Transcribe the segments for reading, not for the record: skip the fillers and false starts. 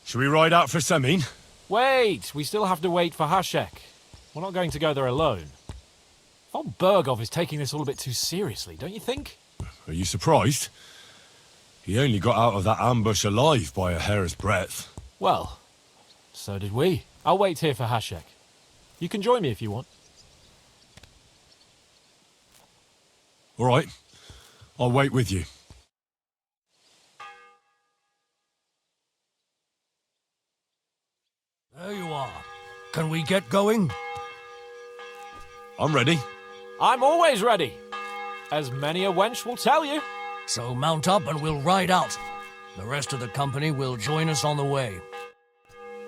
Should we ride out for Semin? Wait! We still have to wait for Hashek. We're not going to go there alone. Von Bergov is taking this all a bit too seriously, don't you think? Are you surprised? He only got out of that ambush alive by a hair's breadth. Well, so did we. I'll wait here for Hashek. You can join me if you want. All right. I'll wait with you. There you are. Can we get going? I'm ready. I'm always ready. As many a wench will tell you. So mount up and we'll ride out. The rest of the company will join us on the way.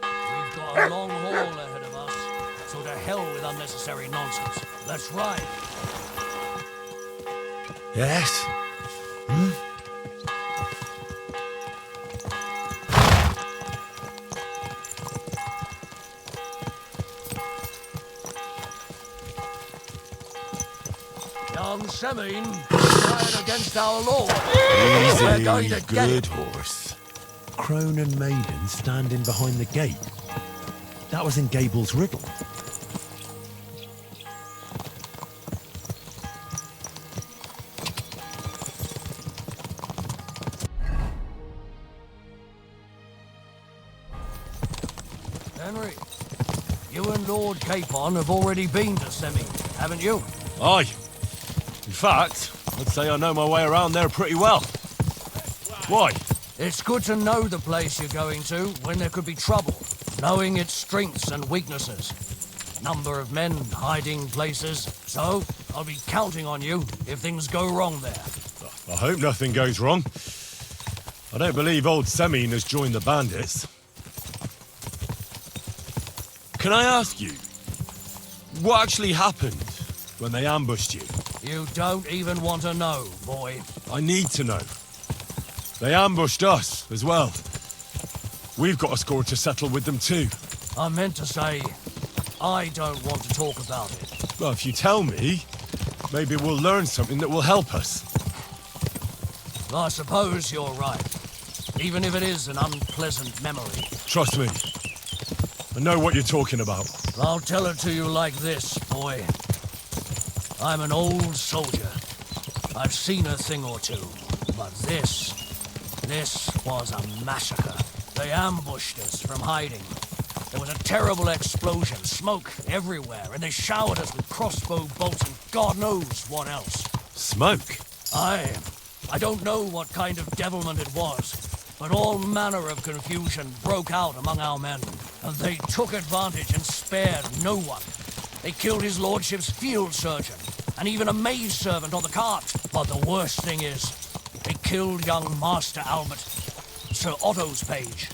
We've got a long haul ahead of us, so to hell with unnecessary nonsense. Let's ride. Yes? Young Semin, fired against our lord. We're going to get good it. horse. Crone and maiden standing behind the gate. That was in Gable's riddle. Henry, you and Lord Capon have already been to Semin, haven't you? Aye. In fact, I'd say I know my way around there pretty well. Why? It's good to know the place you're going to when there could be trouble, knowing its strengths and weaknesses. Number of men, hiding places. So, I'll be counting on you if things go wrong there. I hope nothing goes wrong. I don't believe old Semin has joined the bandits. Can I ask you, what actually happened when they ambushed you? You don't even want to know, boy. I need to know. They ambushed us as well. We've got a score to settle with them too. I meant to say, I don't want to talk about it. Well, if you tell me, maybe we'll learn something that will help us. I suppose you're right, even if it is an unpleasant memory. Trust me. I know what you're talking about. I'll tell it to you like this, boy. I'm an old soldier. I've seen a thing or two, but this was a massacre. They ambushed us from hiding. There was a terrible explosion, smoke everywhere, and they showered us with crossbow bolts and God knows what else. Smoke? I don't know what kind of devilment it was, but all manner of confusion broke out among our men, and they took advantage and spared no one. They killed his lordship's field surgeon, and even a maid servant on the cart. But the worst thing is, they killed young Master Albert, Sir Otto's page.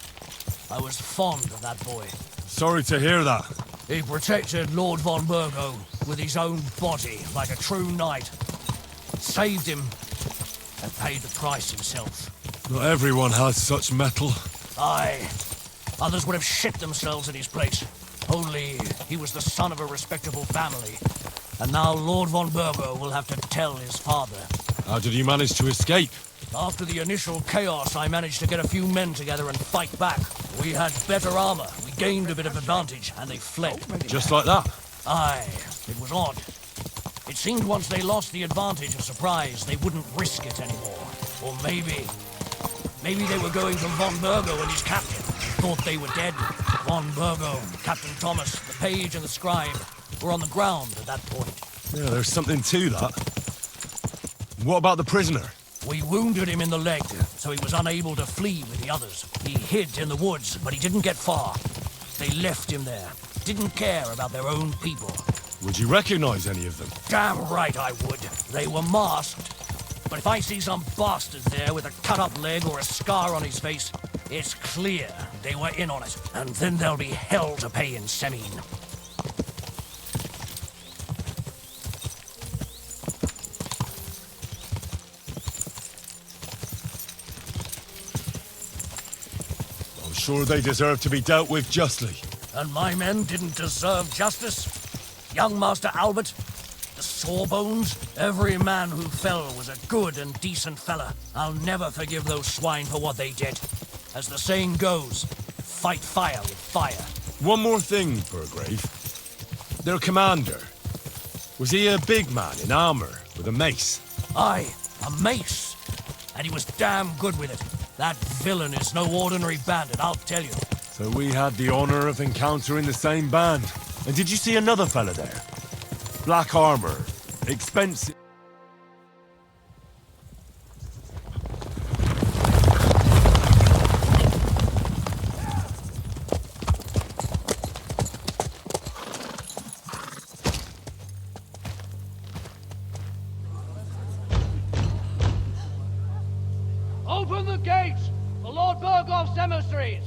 I was fond of that boy. Sorry to hear that. He protected Lord von Burgo with his own body like a true knight. Saved him, and paid the price himself. Not everyone has such mettle. Aye. Others would have shit themselves in his place. Only he was the son of a respectable family. And now Lord von Burgo will have to tell his father. How did you manage to escape? After the initial chaos, I managed to get a few men together and fight back. We had better armor, we gained a bit of advantage, and they fled. Just like that? Aye, it was odd. It seemed once they lost the advantage of surprise, they wouldn't risk it anymore. Or maybe they were going from von Burgo and his captain, and thought they were dead. Von Burgo, Captain Thomas, the page and the scribe were on the ground at that point. Yeah, there's something to that. What about the prisoner? We wounded him in the leg, so he was unable to flee with the others. He hid in the woods, but he didn't get far. They left him there. Didn't care about their own people. Would you recognize any of them? Damn right I would. They were masked. But if I see some bastard there with a cut-up leg or a scar on his face, it's clear they were in on it. And then there'll be hell to pay in Semin. I'm sure they deserve to be dealt with justly. And my men didn't deserve justice? Young Master Albert? The Sawbones? Every man who fell was a good and decent fella. I'll never forgive those swine for what they did. As the saying goes, fight fire with fire. One more thing, Burgrave. Their commander. Was he a big man in armor with a mace? Aye, a mace. And he was damn good with it. That villain is no ordinary bandit, I'll tell you. So we had the honor of encountering the same band. And did you see another fella there? Black armor. Expensive. Open the gates for Lord Burgov's emissaries!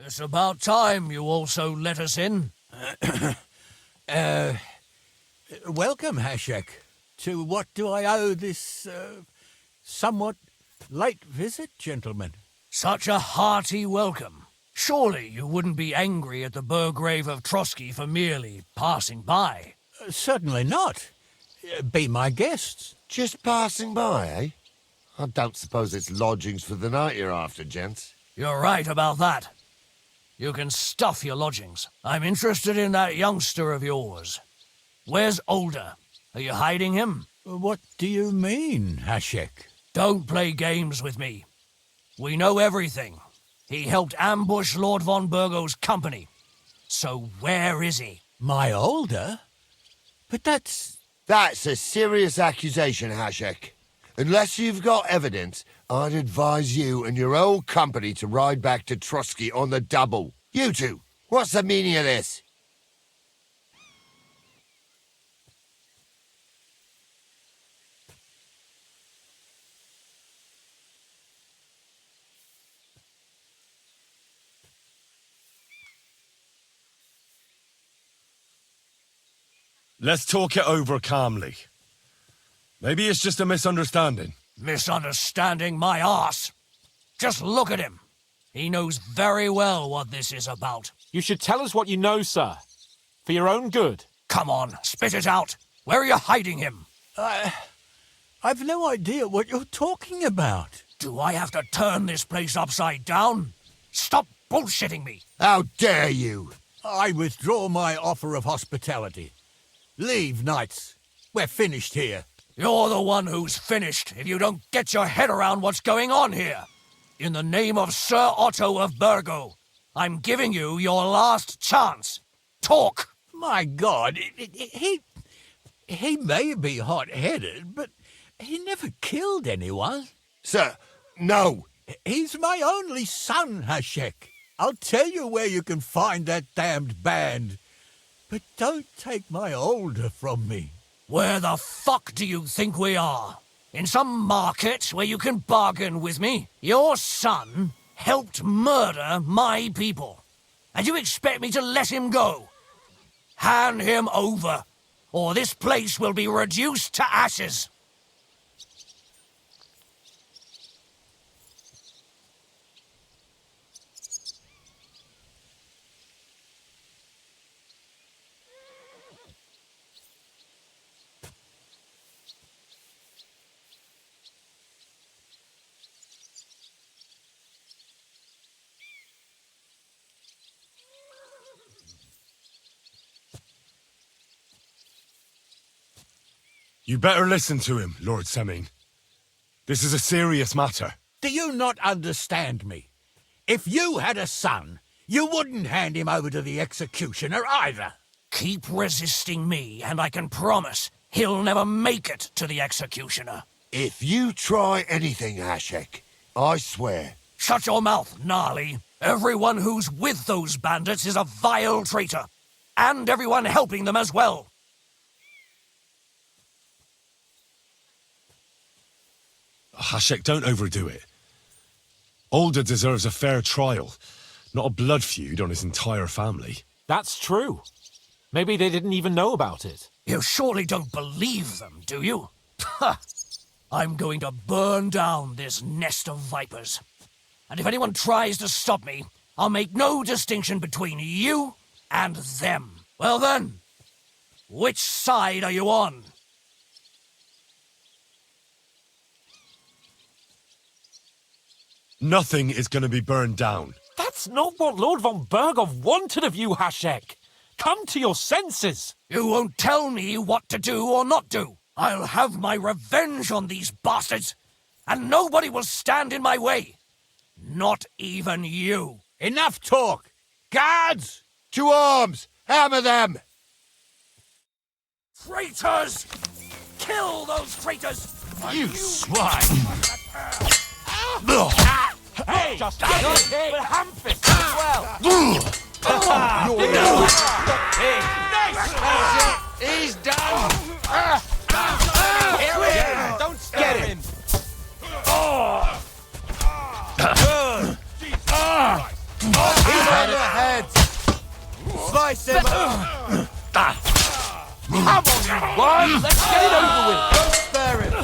It's about time you also let us in. Welcome, Hashek. To what do I owe this, somewhat late visit, gentlemen? Such a hearty welcome. Surely you wouldn't be angry at the Burgrave of Trotsky for merely passing by. Certainly not. Be my guests. Just passing by, eh? I don't suppose it's lodgings for the night you're after, gents. You're right about that. You can stuff your lodgings. I'm interested in that youngster of yours. Where's Older? Are you hiding him? What do you mean, Hashek? Don't play games with me. We know everything. He helped ambush Lord von Burgo's company. So where is he? My Older? But that's... That's a serious accusation, Hashek. Unless you've got evidence, I'd advise you and your old company to ride back to Trotsky on the double. You two, what's the meaning of this? Let's talk it over calmly. Maybe it's just a misunderstanding. Misunderstanding my arse. Just look at him. He knows very well what this is about. You should tell us what you know, sir. For your own good. Come on, spit it out. Where are you hiding him? I've no idea what you're talking about. Do I have to turn this place upside down? Stop bullshitting me. How dare you? I withdraw my offer of hospitality. Leave, knights. We're finished here. You're the one who's finished if you don't get your head around what's going on here. In the name of Sir Otto of Burgo, I'm giving you your last chance. Talk! My God, he may be hot-headed, but he never killed anyone. Sir, no. He's my only son, Hashek. I'll tell you where you can find that damned band. But don't take my Older from me. Where the fuck do you think we are? In some market where you can bargain with me? Your son helped murder my people. And you expect me to let him go? Hand him over, or this place will be reduced to ashes. You better listen to him, Lord Seming. This is a serious matter. Do you not understand me? If you had a son, you wouldn't hand him over to the executioner either. Keep resisting me, and I can promise he'll never make it to the executioner. If you try anything, Hashek, I swear. Shut your mouth, Gnarly. Everyone who's with those bandits is a vile traitor. And everyone helping them as well. Hashek, don't overdo it. Older deserves a fair trial, not a blood feud on his entire family. That's true. Maybe they didn't even know about it. You surely don't believe them, do you? Ha! I'm going to burn down this nest of vipers. And if anyone tries to stop me, I'll make no distinction between you and them. Well then, which side are you on? Nothing is going to be burned down. That's not what Lord von Berghoff wanted of you, Hashek. Come to your senses. You won't tell me what to do or not do. I'll have my revenge on these bastards, and nobody will stand in my way. Not even you. Enough talk! Guards! To arms! Hammer them! Traitors! Kill those traitors! You swine! Hey, just with handfist as well. He's done! Here we are. Don't scare him. He's had a head! Slice him! Come on, you worm. Let's get it over with. Don't spare him!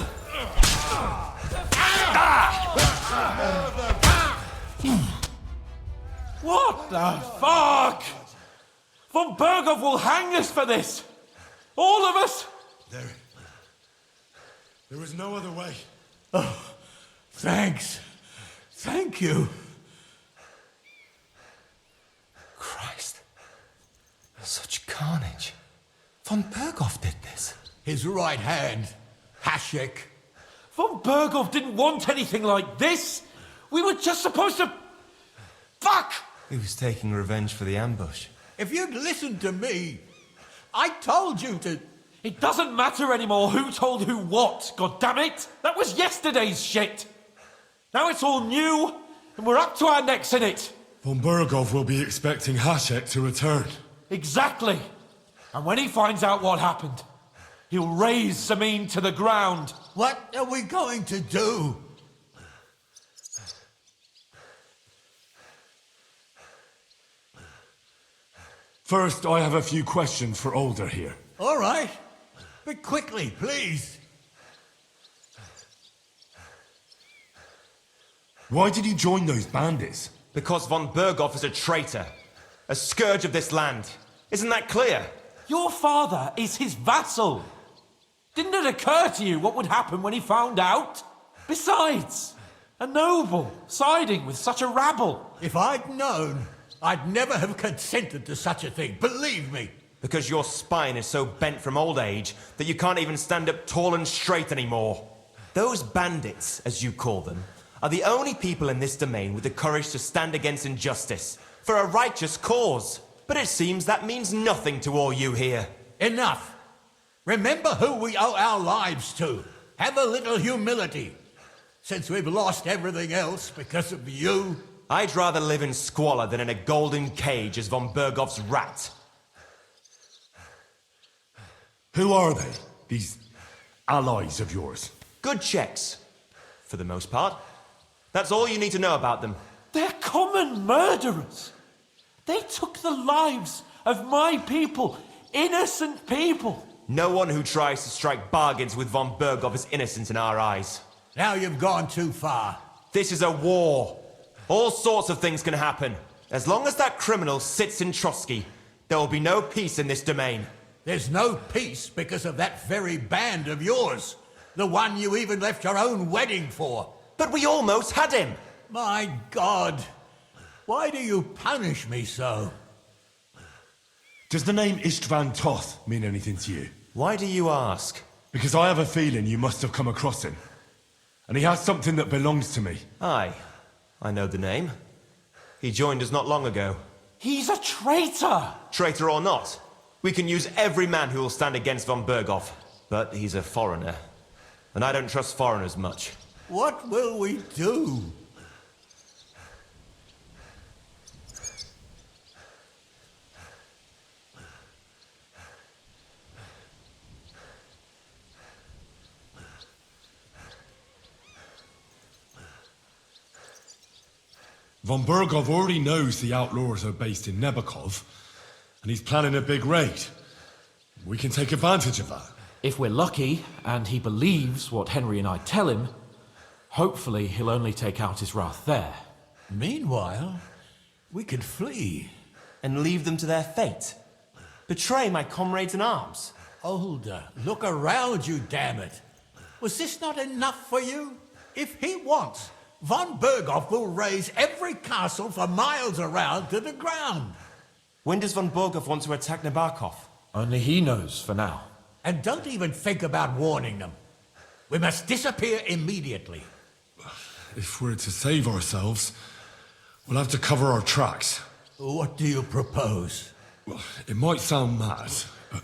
What the fuck? Von Berghoff will hang us for this. All of us. There was no other way. Thanks. Thank you. Christ. Such carnage. Von Berghoff did this. His right hand, Hashek. Von Berghoff didn't want anything like this. We were just supposed to... Fuck! He was taking revenge for the ambush. If you'd listened to me, I told you to... It doesn't matter anymore who told who what, goddammit! That was yesterday's shit! Now it's all new, and we're up to our necks in it! Von Berghoff will be expecting Hashek to return. Exactly! And when he finds out what happened, he'll raise Samin to the ground. What are we going to do? First, I have a few questions for Older here. All right. But quickly, please. Why did you join those bandits? Because von Berghoff is a traitor. A scourge of this land. Isn't that clear? Your father is his vassal. Didn't it occur to you what would happen when he found out? Besides, a noble siding with such a rabble. If I'd known, I'd never have consented to such a thing, believe me. Because your spine is so bent from old age that you can't even stand up tall and straight anymore. Those bandits, as you call them, are the only people in this domain with the courage to stand against injustice for a righteous cause. But it seems that means nothing to all you here. Enough. Remember who we owe our lives to. Have a little humility. Since we've lost everything else because of you. I'd rather live in squalor than in a golden cage as von Berghoff's rat. Who are they, these allies of yours? Good checks, for the most part. That's all you need to know about them. They're common murderers. They took the lives of my people, innocent people. No one who tries to strike bargains with von Berghoff is innocent in our eyes. Now you've gone too far. This is a war. All sorts of things can happen. As long as that criminal sits in Trotsky, there will be no peace in this domain. There's no peace because of that very band of yours. The one you even left your own wedding for. But we almost had him. My God. Why do you punish me so? Does the name Istvan Toth mean anything to you? Why do you ask? Because I have a feeling you must have come across him. And he has something that belongs to me. Aye, I know the name. He joined us not long ago. He's a traitor. Traitor or not, we can use every man who will stand against von Berghoff. But he's a foreigner. And I don't trust foreigners much. What will we do? Von Bergov already knows the outlaws are based in Nebakov, and he's planning a big raid. We can take advantage of that. If we're lucky, and he believes what Henry and I tell him, hopefully he'll only take out his wrath there. Meanwhile, we could flee. And leave them to their fate. Betray my comrades in arms. Older, look around you, damn it. Was this not enough for you? If he wants, von Berghoff will raise every castle for miles around to the ground. When does von Borgov want to attack Nabokov? Only he knows for now. And don't even think about warning them. We must disappear immediately. If we're to save ourselves, we'll have to cover our tracks. What do you propose? Well, it might sound mad, but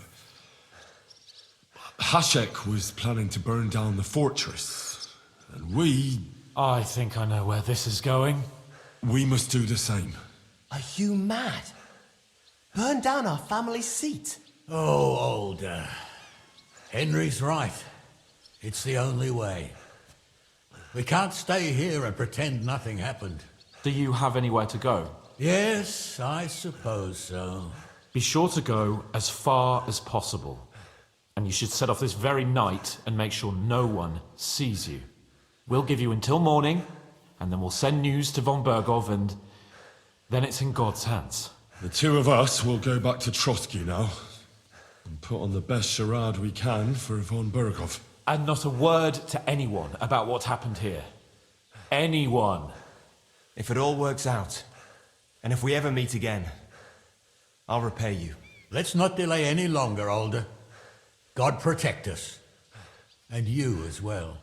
Hasek was planning to burn down the fortress, and I think I know where this is going. we must do the same. Are you mad? Burn down our family seat. Oh, Older. Henry's right. It's the only way. We can't stay here and pretend nothing happened. Do you have anywhere to go? Yes, I suppose so. Be sure to go as far as possible. And you should set off this very night and make sure no one sees you. We'll give you until morning, and then we'll send news to von Bergov, and then it's in God's hands. The two of us will go back to Trotsky now, and put on the best charade we can for von Bergov. And not a word to anyone about what happened here. Anyone. If it all works out, and if we ever meet again, I'll repay you. Let's not delay any longer, Older. God protect us. And you as well.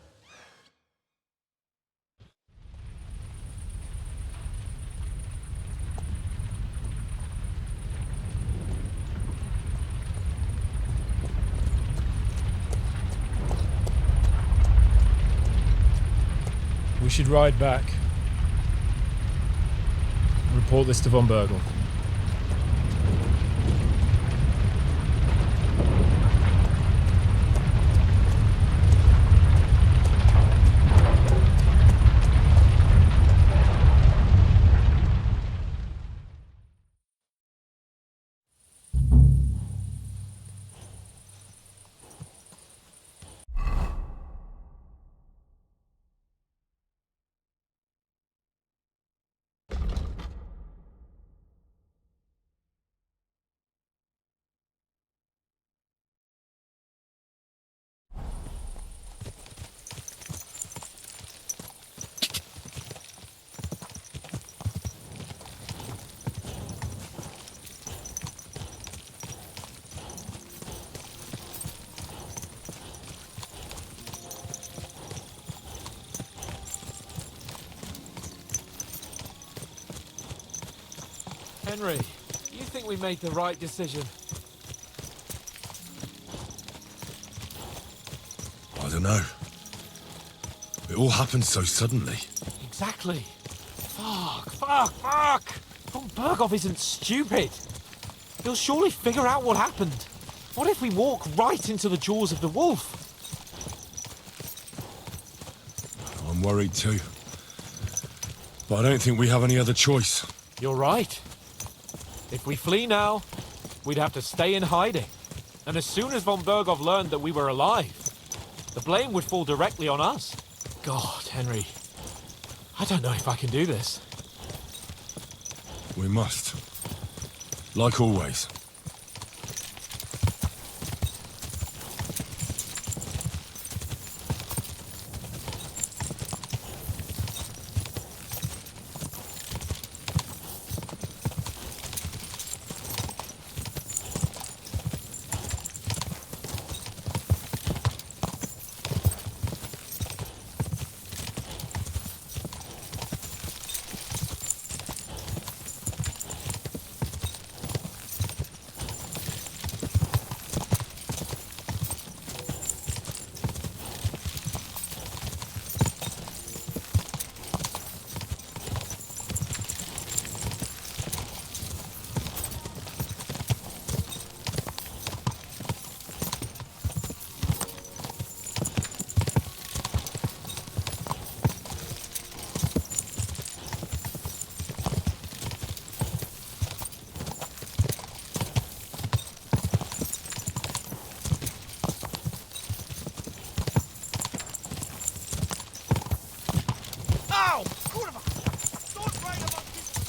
We should ride back. Report this to von Bergel. Henry, you think we made the right decision? I don't know. It all happened so suddenly. Exactly. Fuck! Von Bergov isn't stupid. He'll surely figure out what happened. What if we walk right into the jaws of the wolf? I'm worried too. But I don't think we have any other choice. You're right. If we flee now, we'd have to stay in hiding. And as soon as von Bergov learned that we were alive, the blame would fall directly on us. God, Henry, I don't know if I can do this. We must. Like always. Ow! Kurwa! Don't write about people.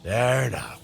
There now.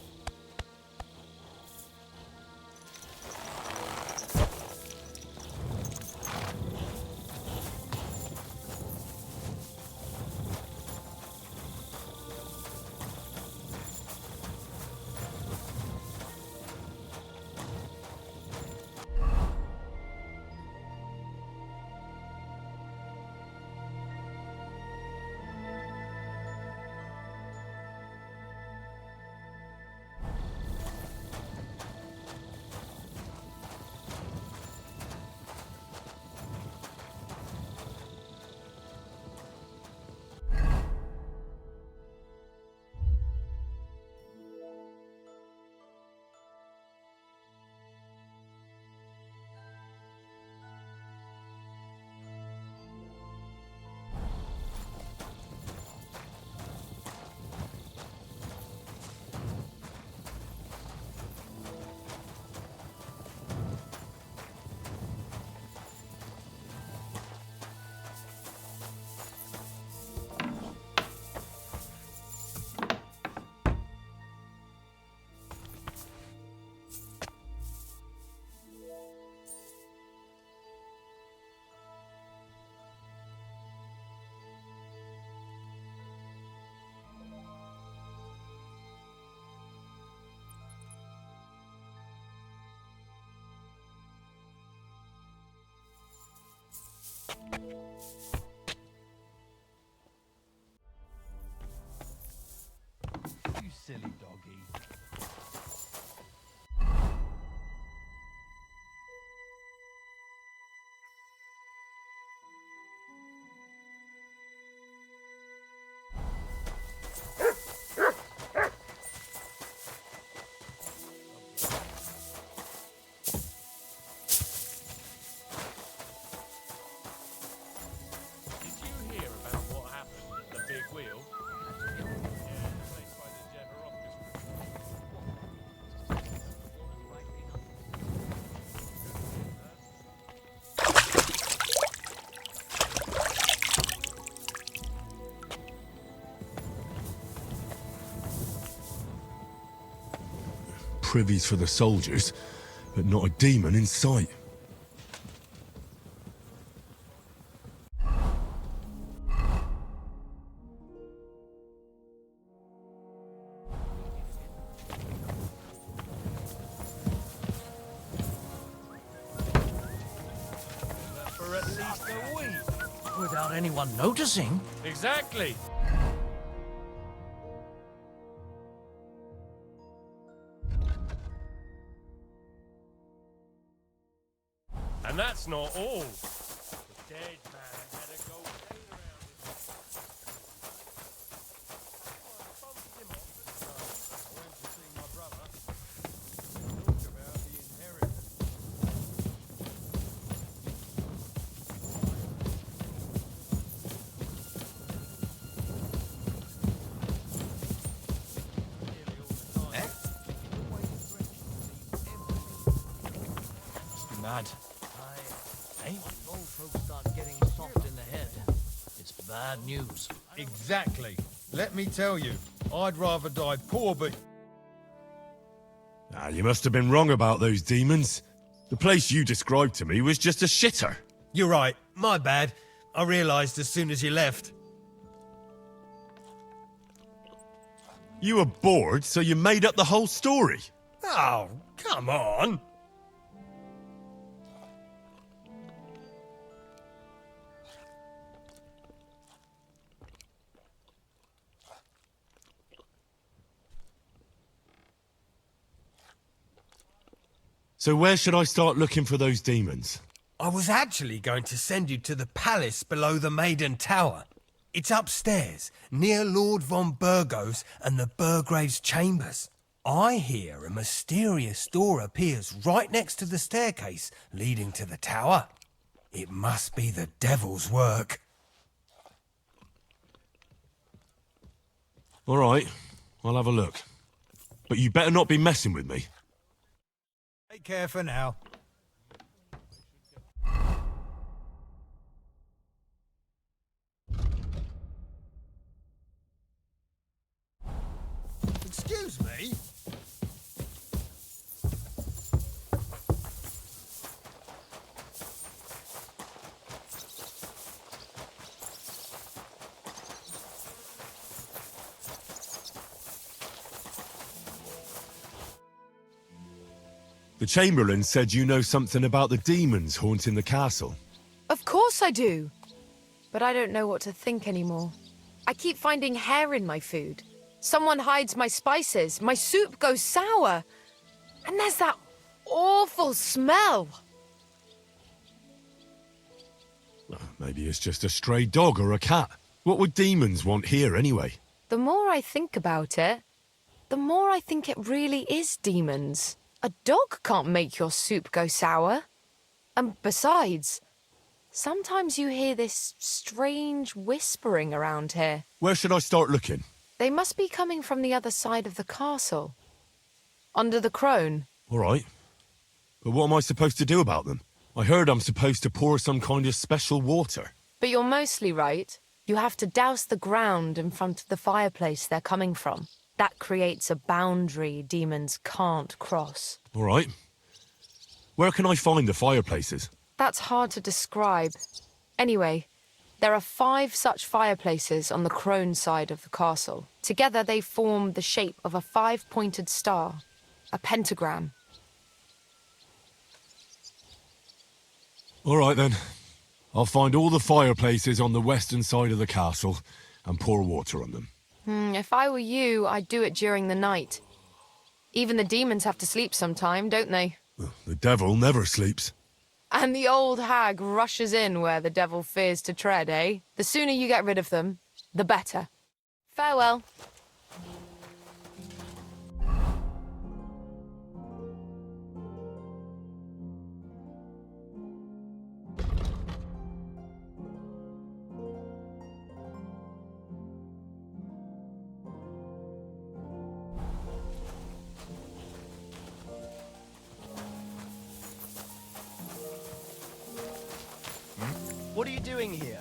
You silly doggy. privies for the soldiers, but not a demon in sight. For at least a week. Without anyone noticing. Exactly. And that's not all. The dead man had a gold chain around him. I bumped him off the train. I went to see my brother. Talk about the inheritance. Mad. When old folks start getting soft in the head, it's bad news. Exactly. Let me tell you, I'd rather die poor but... Ah, you must have been wrong about those demons. The place you described to me was just a shitter. You're right, my bad. I realised as soon as you left. You were bored, so you made up the whole story. Oh, come on. So where should I start looking for those demons? I was actually going to send you to the palace below the Maiden Tower. It's upstairs, near Lord von Burgos and the Burgrave's chambers. I hear a mysterious door appears right next to the staircase leading to the tower. It must be the devil's work. All right, I'll have a look. But you better not be messing with me. Take care for now. Excuse me? The Chamberlain said you know something about the demons haunting the castle. Of course I do. But I don't know what to think anymore. I keep finding hair in my food. Someone hides my spices. My soup goes sour. And there's that awful smell. Well, maybe it's just a stray dog or a cat. What would demons want here anyway? The more I think about it, the more I think it really is demons. A dog can't make your soup go sour. And besides, sometimes you hear this strange whispering around here. Where should I start looking? They must be coming from the other side of the castle. Under the crone. All right. But what am I supposed to do about them? I heard I'm supposed to pour some kind of special water. But you're mostly right. You have to douse the ground in front of the fireplace they're coming from. That creates a boundary demons can't cross. All right. Where can I find the fireplaces? That's hard to describe. Anyway, there are 5 such fireplaces on the crone side of the castle. Together they form the shape of a 5-pointed star, a pentagram. All right then. I'll find all the fireplaces on the western side of the castle and pour water on them. If I were you, I'd do it during the night. Even the demons have to sleep sometime, don't they? The devil never sleeps. And the old hag rushes in where the devil fears to tread, eh? The sooner you get rid of them, the better. Farewell. What are you doing here?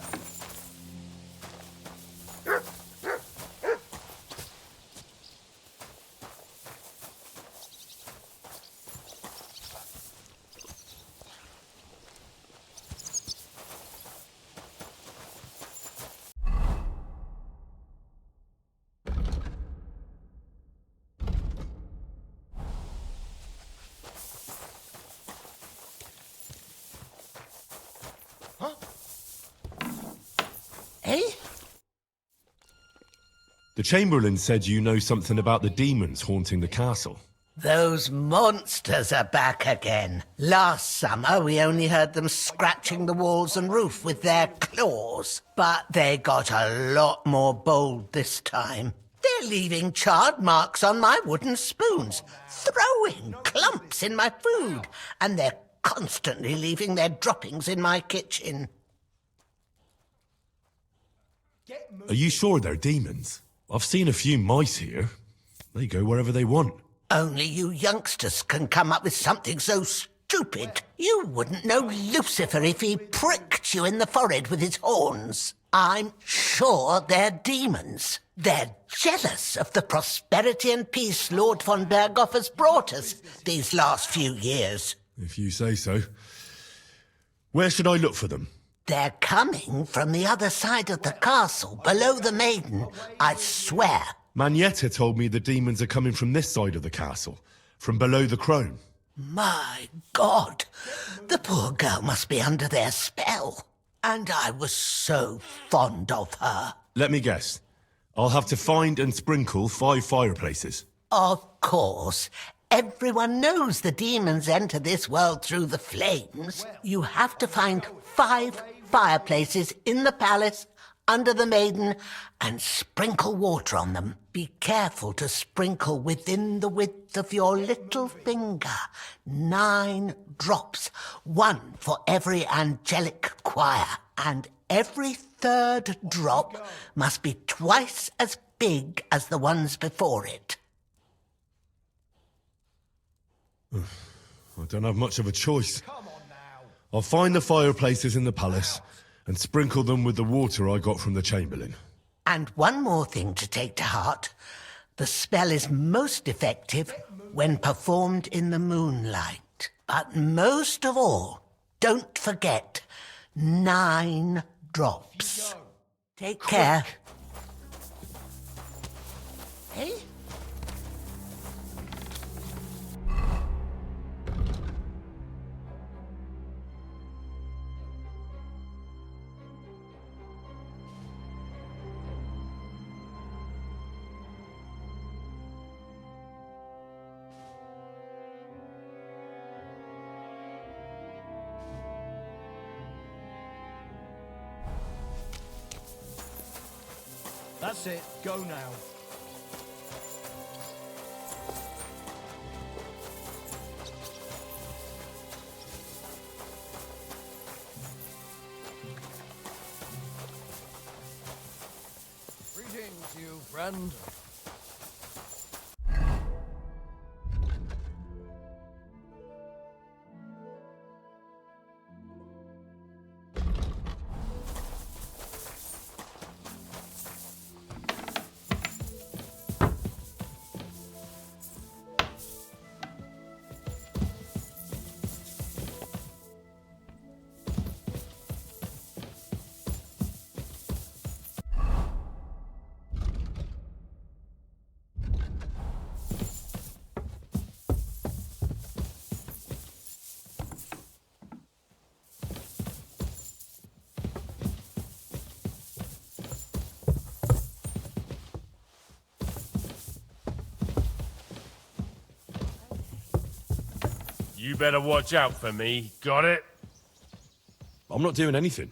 The Chamberlain said you know something about the demons haunting the castle. Those monsters are back again. Last summer, we only heard them scratching the walls and roof with their claws. But they got a lot more bold this time. They're leaving charred marks on my wooden spoons, throwing clumps in my food, and they're constantly leaving their droppings in my kitchen. Are you sure they're demons? I've seen a few mice here. They go wherever they want. Only you youngsters can come up with something so stupid. You wouldn't know Lucifer if he pricked you in the forehead with his horns. I'm sure they're demons. They're jealous of the prosperity and peace Lord von Berghoff has brought us these last few years. If you say so. Where should I look for them? They're coming from the other side of the castle, below the maiden, I swear. Manietta told me the demons are coming from this side of the castle, from below the crone. My God, the poor girl must be under their spell. And I was so fond of her. Let me guess. I'll have to find and sprinkle 5 fireplaces. Of course. Everyone knows the demons enter this world through the flames. You have to find 5 fireplaces in the palace, under the maiden, and sprinkle water on them. Be careful to sprinkle within the width of your little finger. 9 drops, 1 for every angelic choir. And every 3rd drop must be twice as big as the ones before it. I don't have much of a choice. I'll find the fireplaces in the palace and sprinkle them with the water I got from the Chamberlain. And one more thing to take to heart. The spell is most effective when performed in the moonlight. But most of all, don't forget 9 drops. Take care. Hey? That's it. Go now. Greetings, you friend. You better watch out for me, got it? I'm not doing anything.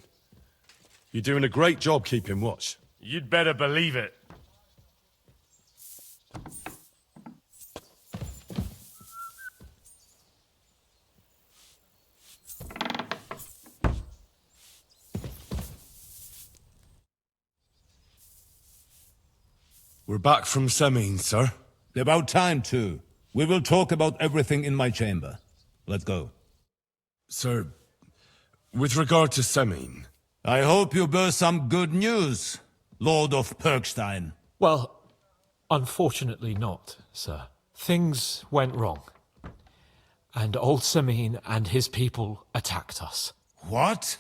You're doing a great job keeping watch. You'd better believe it. We're back from Semine, sir. About time, too. We will talk about everything in my chamber. Let's go. Sir, with regard to Semine... I hope you bear some good news, Lord of Perkstein. Well, unfortunately not, sir. Things went wrong. And old Semine and his people attacked us. What?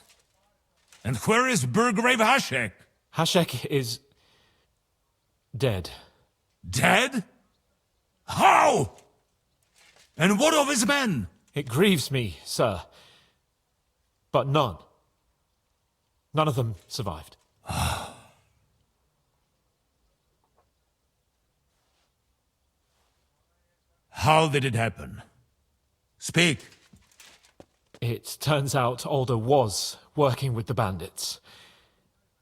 And where is Burgrave Hashek? Hashek is... dead. Dead? How? And what of his men? It grieves me, sir. But none of them survived. How did it happen? Speak. It turns out Alder was working with the bandits.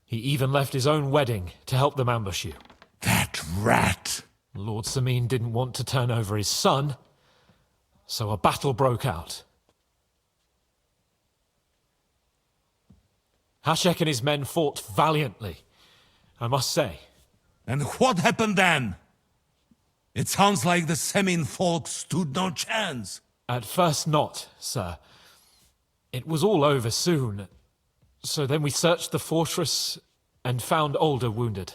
He even left his own wedding to help them ambush you. That rat! Lord Samin didn't want to turn over his son, so a battle broke out. Hashek and his men fought valiantly, I must say. And what happened then? It sounds like the Semin folk stood no chance. At first not, sir. It was all over soon. So then we searched the fortress and found Alder wounded.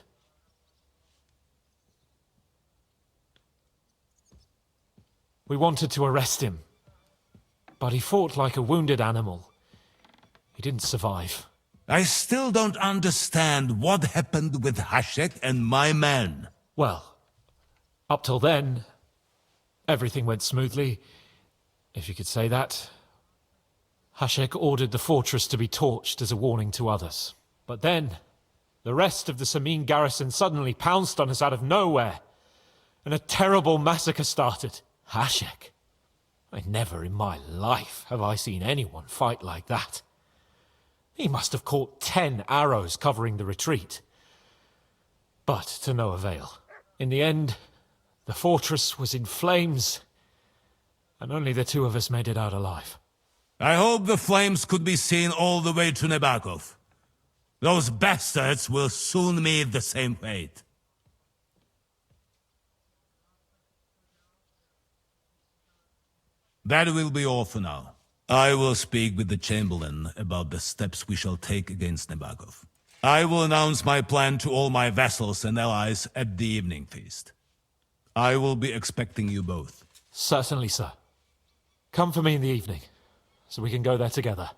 We wanted to arrest him, but he fought like a wounded animal. He didn't survive. I still don't understand what happened with Hashek and my men. Well, up till then, everything went smoothly, if you could say that. Hashek ordered the fortress to be torched as a warning to others. But then, the rest of the Samin garrison suddenly pounced on us out of nowhere, and a terrible massacre started. Hashek? Never in my life have I seen anyone fight like that. He must have caught 10 arrows covering the retreat. But to no avail. In the end, the fortress was in flames, and only the two of us made it out alive. I hope the flames could be seen all the way to Nebakov. Those bastards will soon meet the same fate. That will be all for now. I will speak with the Chamberlain about the steps we shall take against Nebakov. I will announce my plan to all my vassals and allies at the evening feast. I will be expecting you both. Certainly, sir. Come for me in the evening, so we can go there together.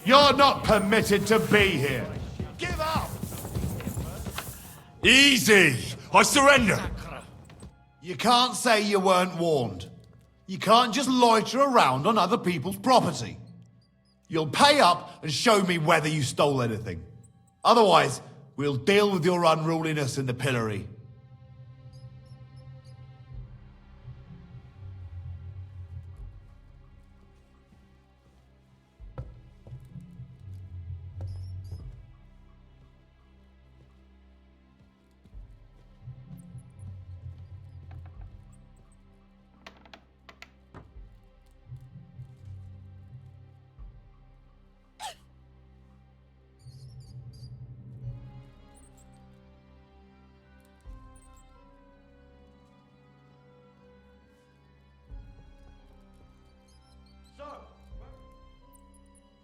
You're not permitted to be here. Give up! Easy! I surrender! You can't say you weren't warned. You can't just loiter around on other people's property. You'll pay up and show me whether you stole anything. Otherwise, we'll deal with your unruliness in the pillory.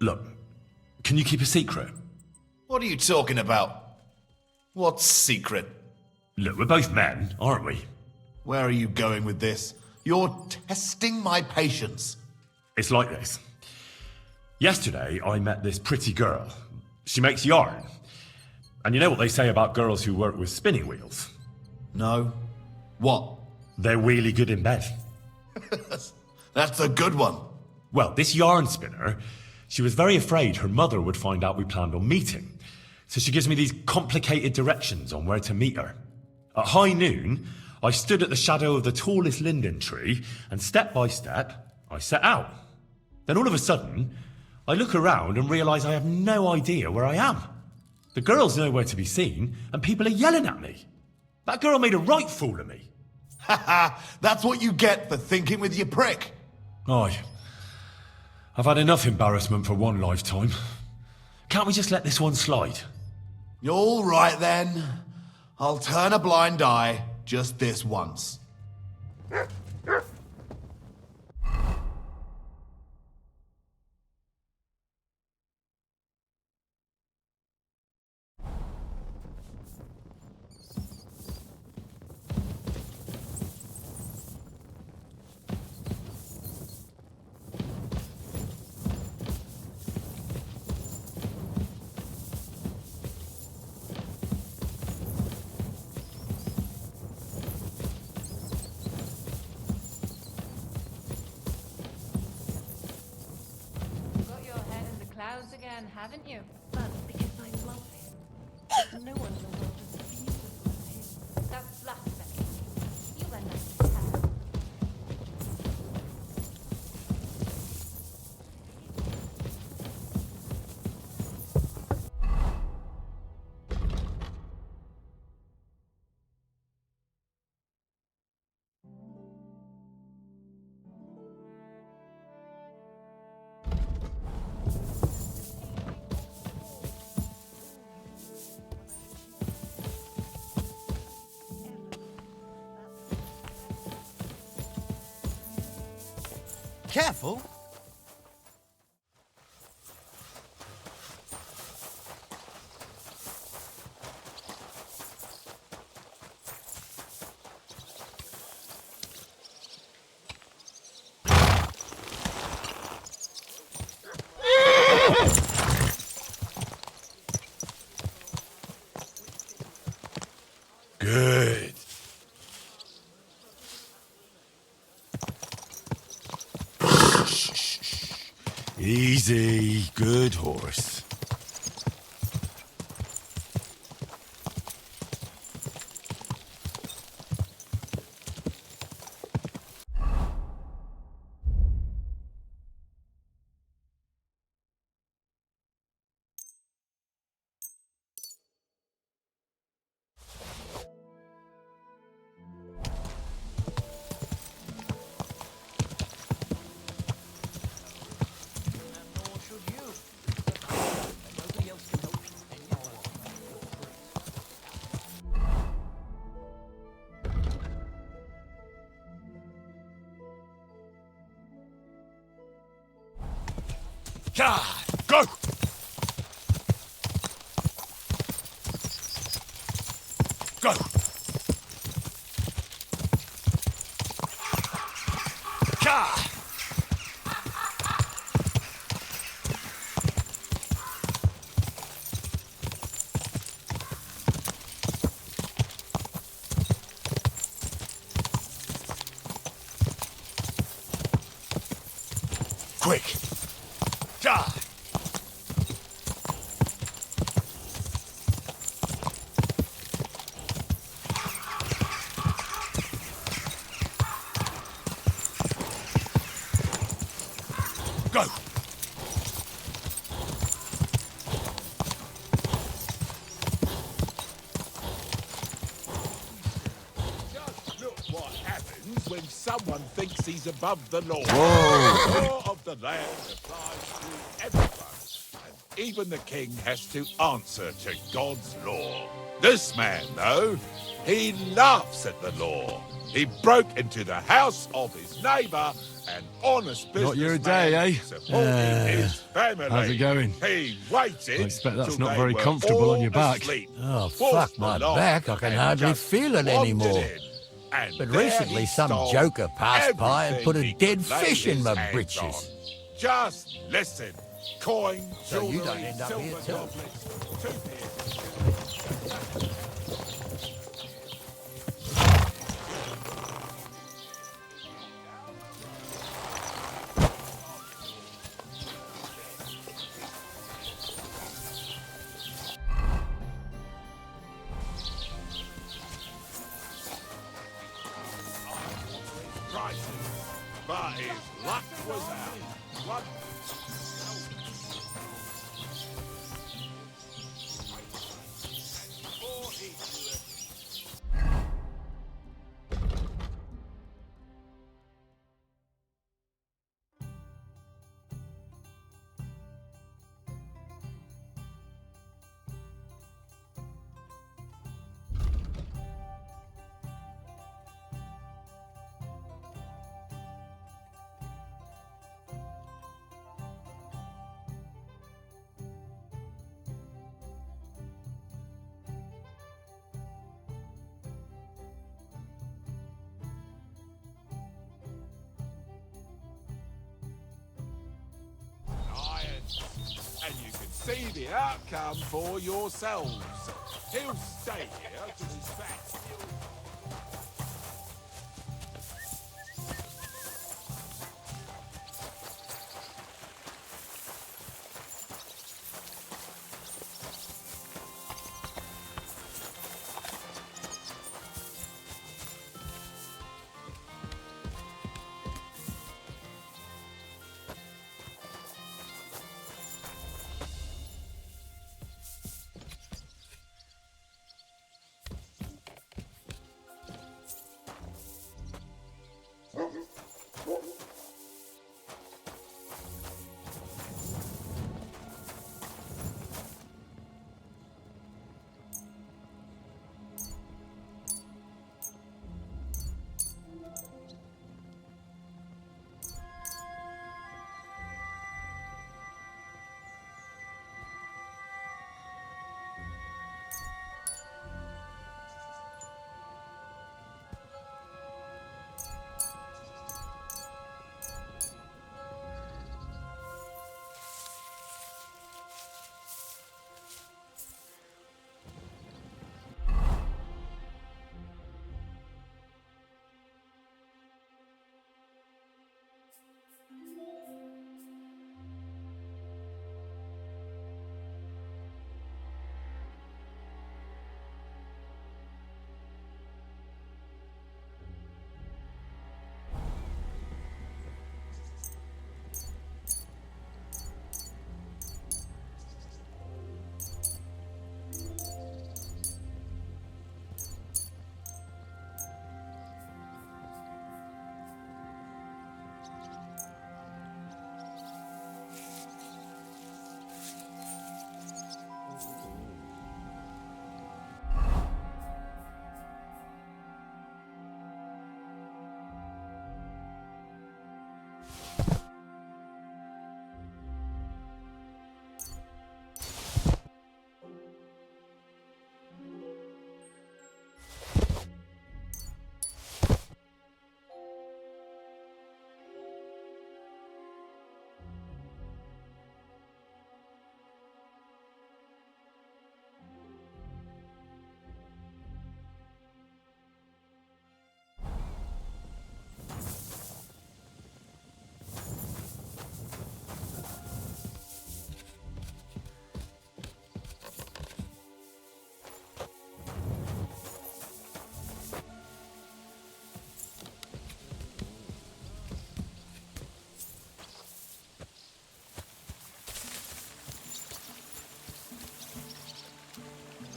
Look, can you keep a secret? What are you talking about? What's secret? Look, we're both men, aren't we? Where are you going with this? You're testing my patience. It's like this. Yesterday, I met this pretty girl. She makes yarn. And you know what they say about girls who work with spinning wheels? No. What? They're really good in bed. That's a good one. Well, this yarn spinner, she was very afraid her mother would find out we planned on meeting. So she gives me these complicated directions on where to meet her. At high noon, I stood at the shadow of the tallest linden tree, and step by step, I set out. Then all of a sudden, I look around and realise I have no idea where I am. The girl's nowhere to be seen, and people are yelling at me. That girl made a right fool of me. Ha ha! That's what you get for thinking with your prick. Aye. I've had enough embarrassment for one lifetime. Can't we just let this one slide? All right then. I'll turn a blind eye just this once. Again, haven't you? Well, because I love him. No one in the world is beautiful as him. That's blasphemy. You end up in hell. Careful. Good. Easy, good horse. Go! Go! time someone thinks he's above the law. Whoa. The law of the land applies to everyone, and even the king has to answer to God's law. This man, though, he laughs at the law. He broke into the house of his neighbour, an honest businessman. Not your day, eh? Supporting his family. How's it going? He waited. I expect that's till not they very were comfortable on all your back. asleep, Oh, forced fuck my the lock, back. I can and hardly just feel it wandered anymore. in. And But there recently he some stole joker passed by and put a everything he dead could lay fish in his my hands britches. on. Just listen. Coin, So you jewellery, don't end up here silver too. goblets, toothpicks. Prices, but his luck was out. One and you can see the outcome for yourselves. He'll stay here till his back's still.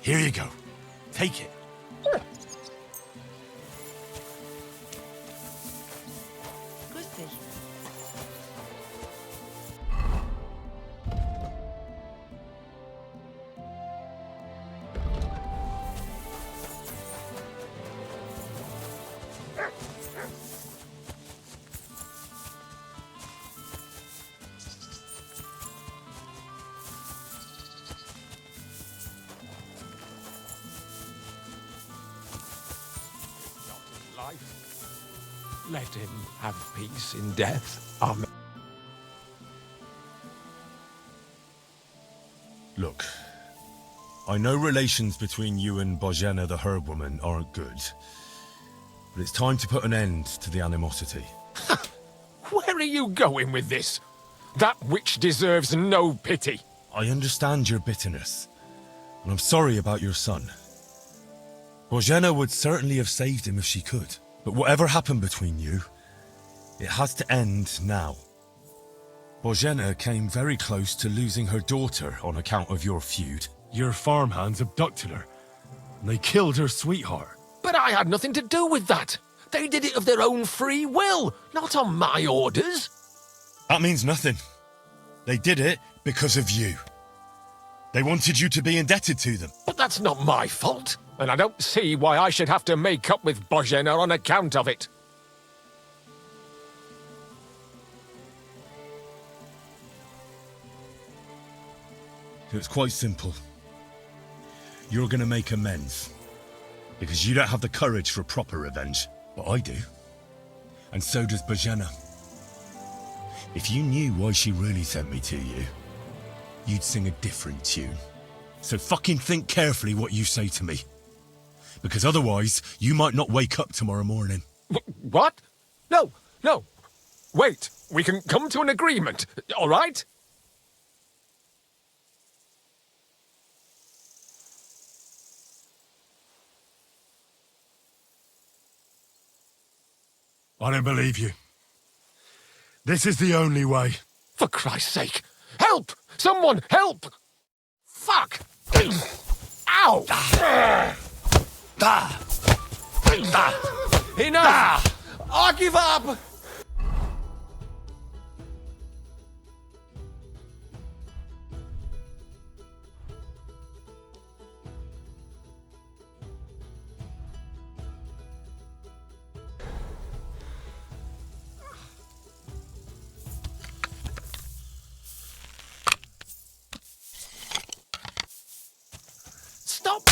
Here you go. Take it. life. Let him have peace in death. Amen. Look, I know relations between you and Bojena the herb woman aren't good, but it's time to put an end to the animosity. Where are you going with this? That witch deserves no pity. I understand your bitterness, and I'm sorry about your son. Bojena would certainly have saved him if she could, but whatever happened between you, it has to end now. Bojena came very close to losing her daughter on account of your feud. Your farmhands abducted her, and they killed her sweetheart. But I had nothing to do with that. They did it of their own free will, not on my orders. That means nothing. They did it because of you. They wanted you to be indebted to them. But that's not my fault, and I don't see why I should have to make up with Bojena on account of it. It's quite simple. You're gonna make amends. Because you don't have the courage for proper revenge. But I do. And so does Bojena. If you knew why she really sent me to you, you'd sing a different tune. So fucking think carefully what you say to me. Because otherwise, you might not wake up tomorrow morning. What? No. Wait, we can come to an agreement, all right? I don't believe you. This is the only way. For Christ's sake, help! Someone help! Fuck! Ow! Enough! I give up! Stop!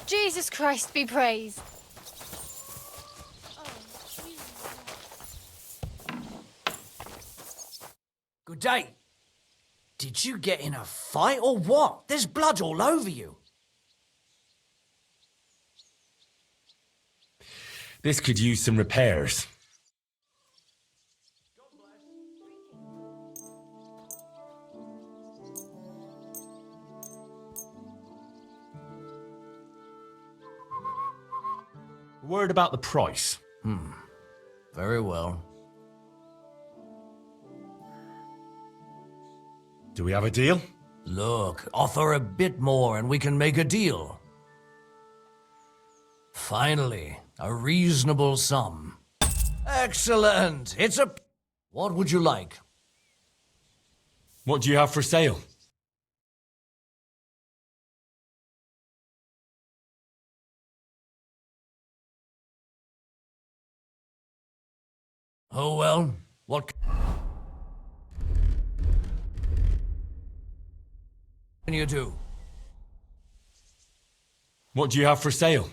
Jesus Christ be praised. Good day. Did you get in a fight or what? There's blood all over you. This could use some repairs. Word about the price. Very well. Do we have a deal? Look, offer a bit more and we can make a deal. Finally, a reasonable sum. Excellent! It's a... What would you like? What do you have for sale? Oh well, what can you do? What do you have for sale?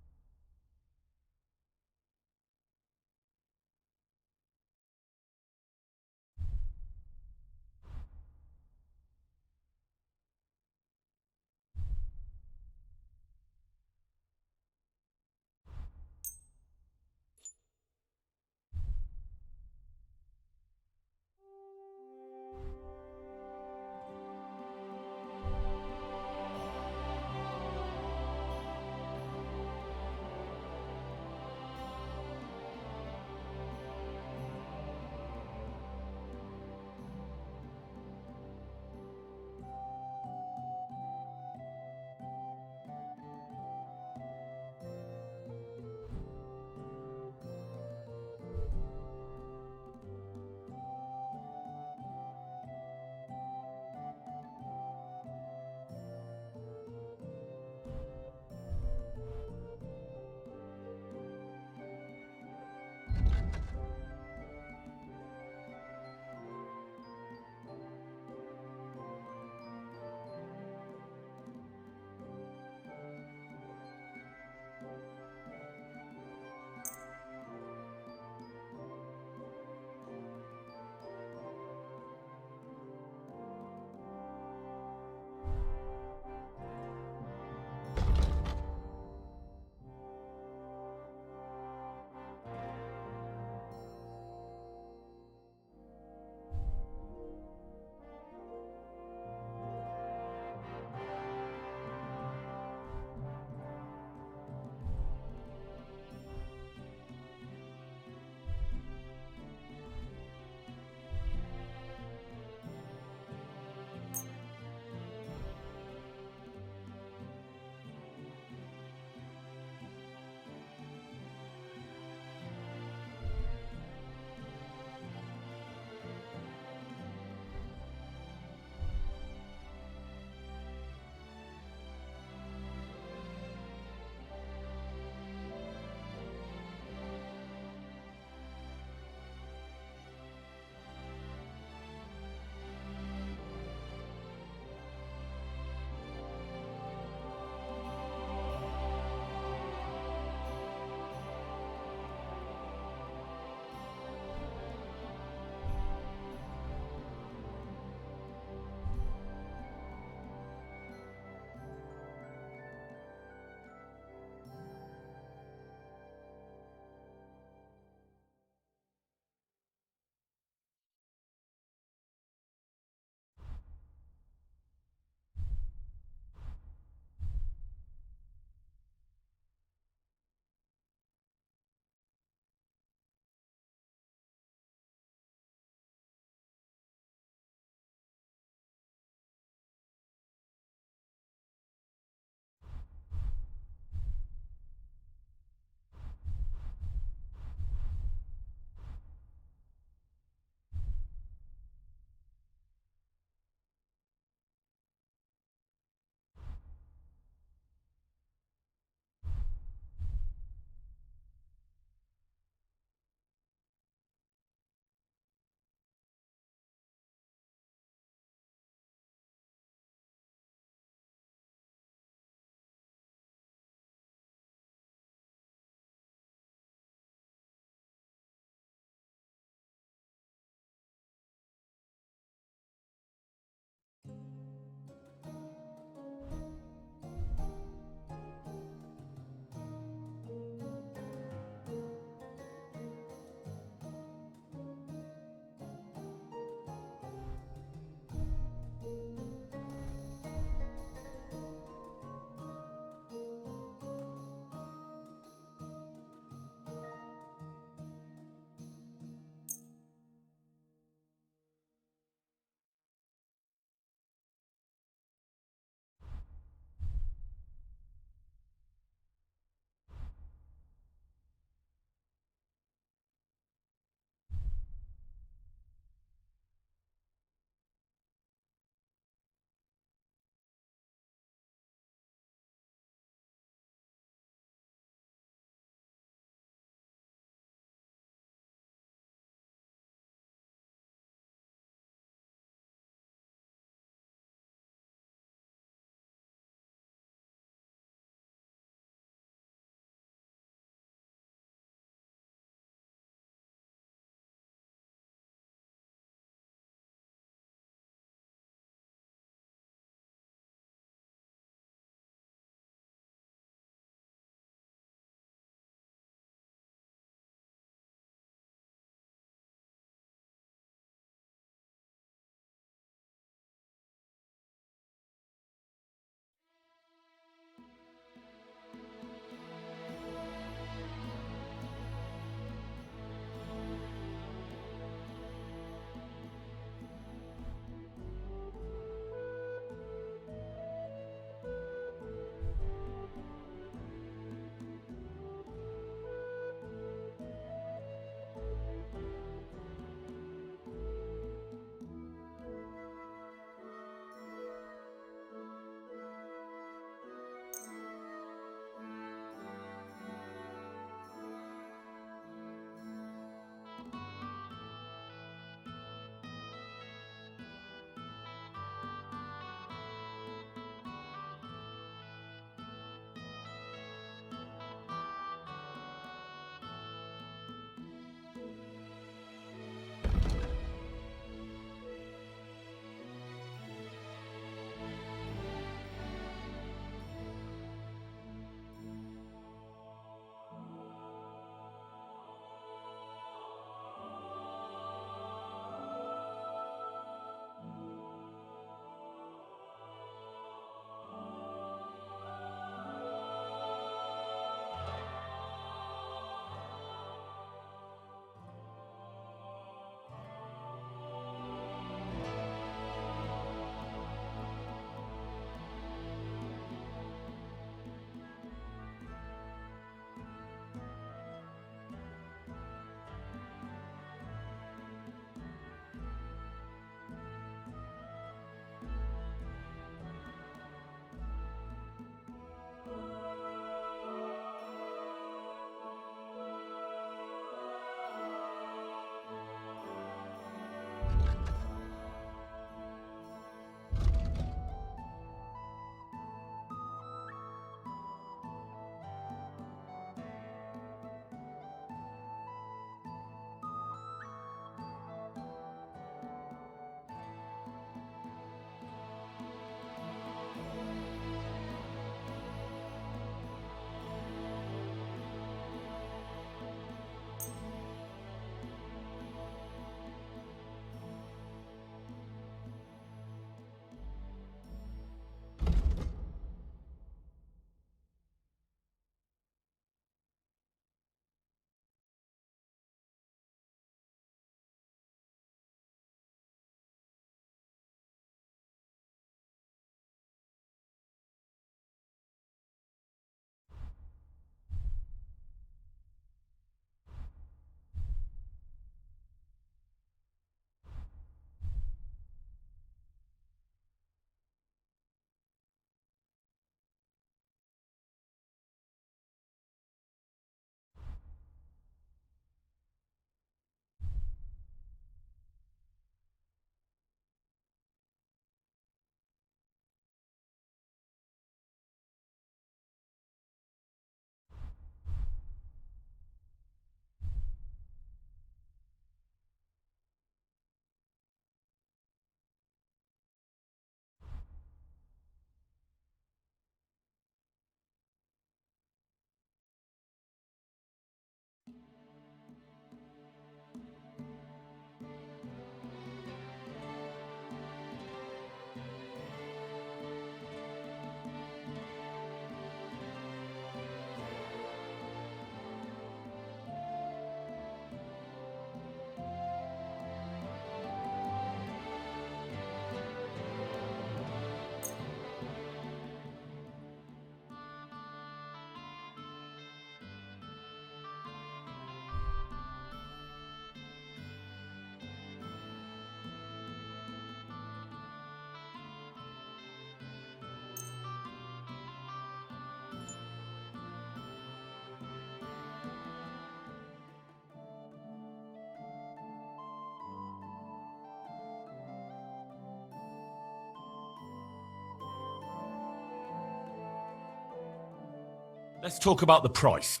Let's talk about the price.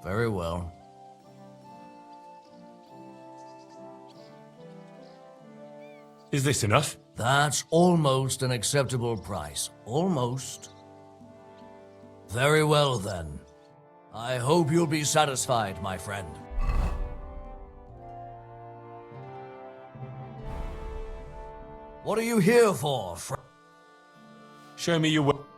Very well. Is this enough? That's almost an acceptable price. Almost. Very well, then. I hope you'll be satisfied, my friend. What are you here for, Show me your work.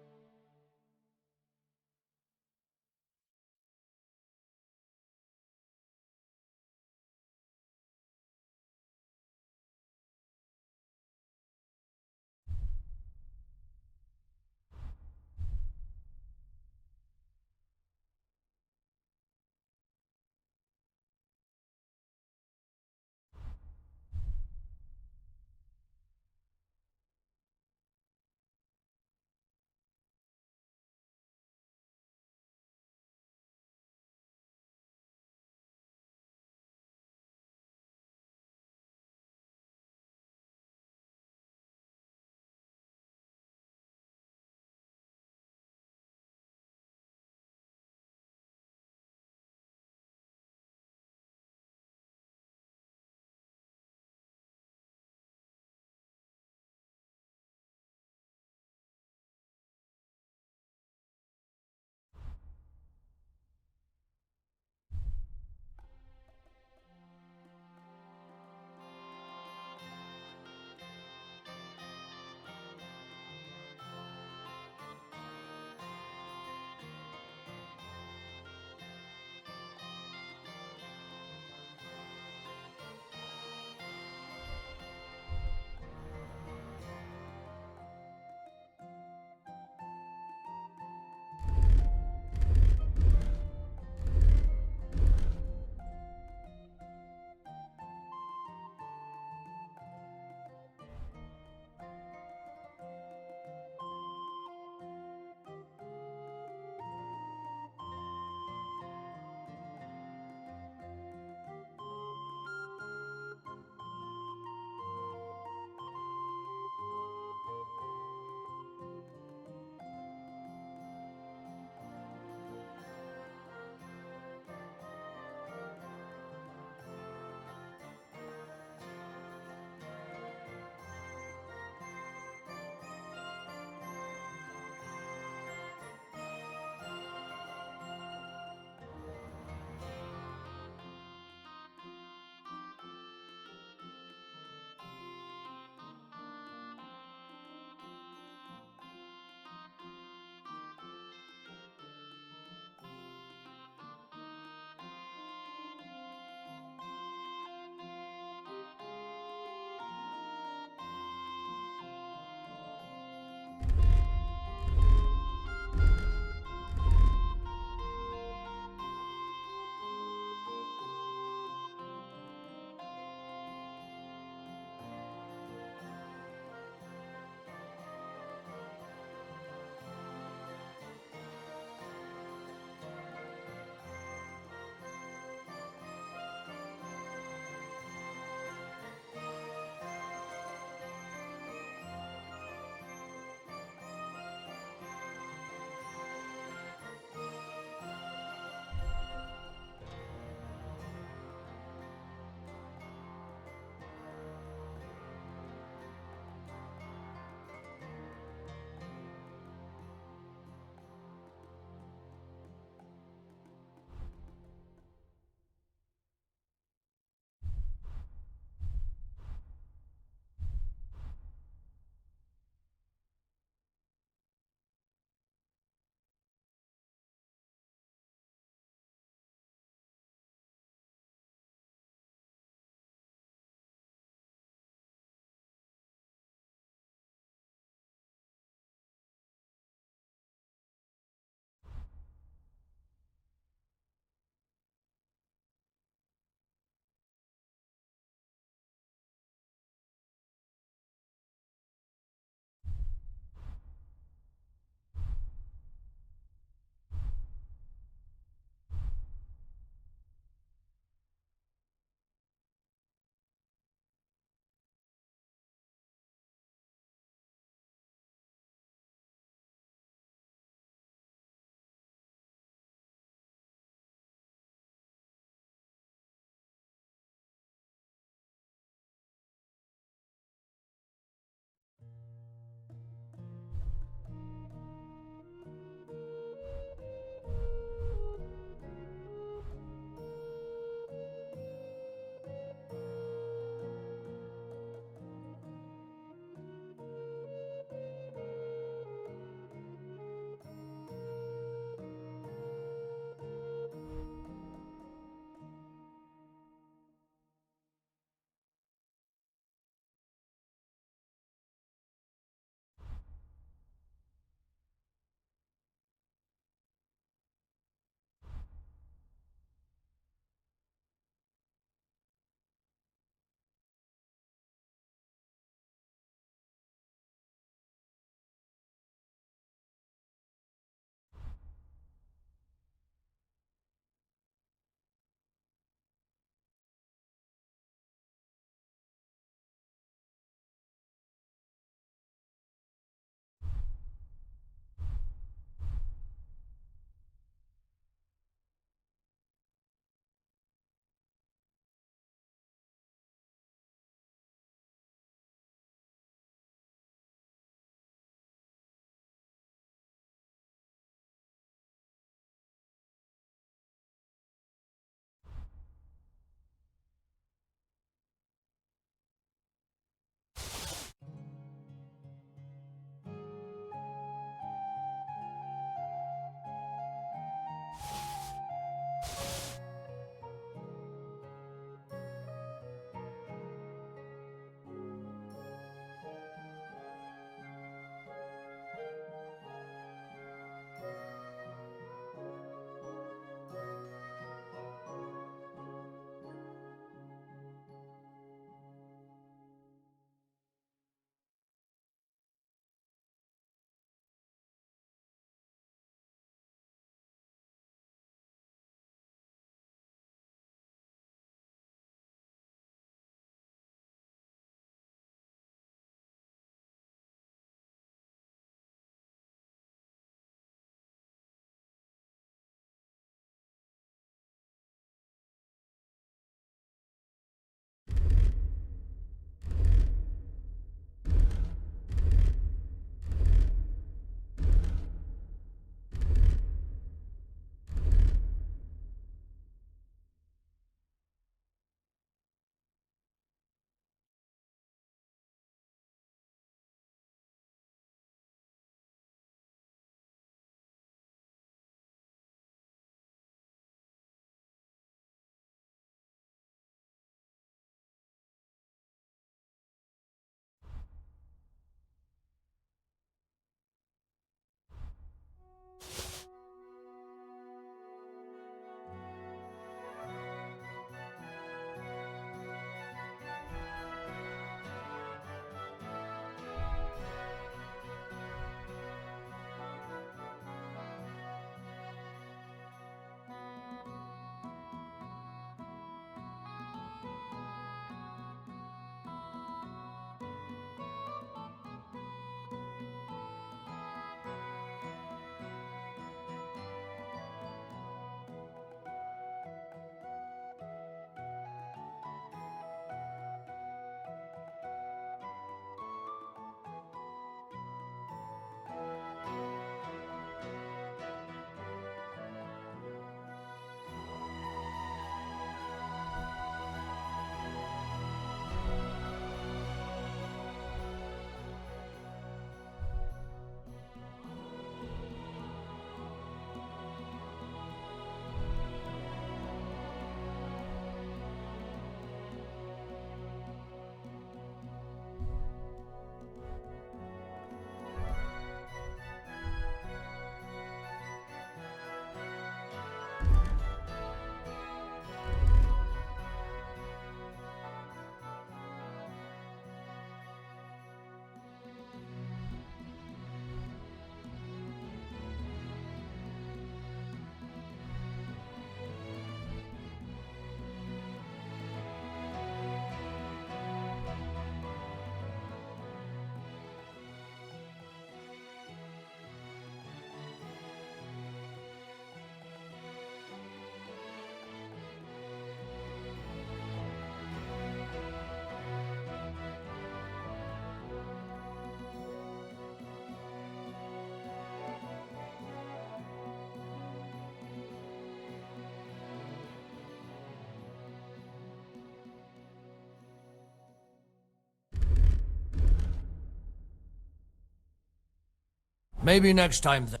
Maybe next time then.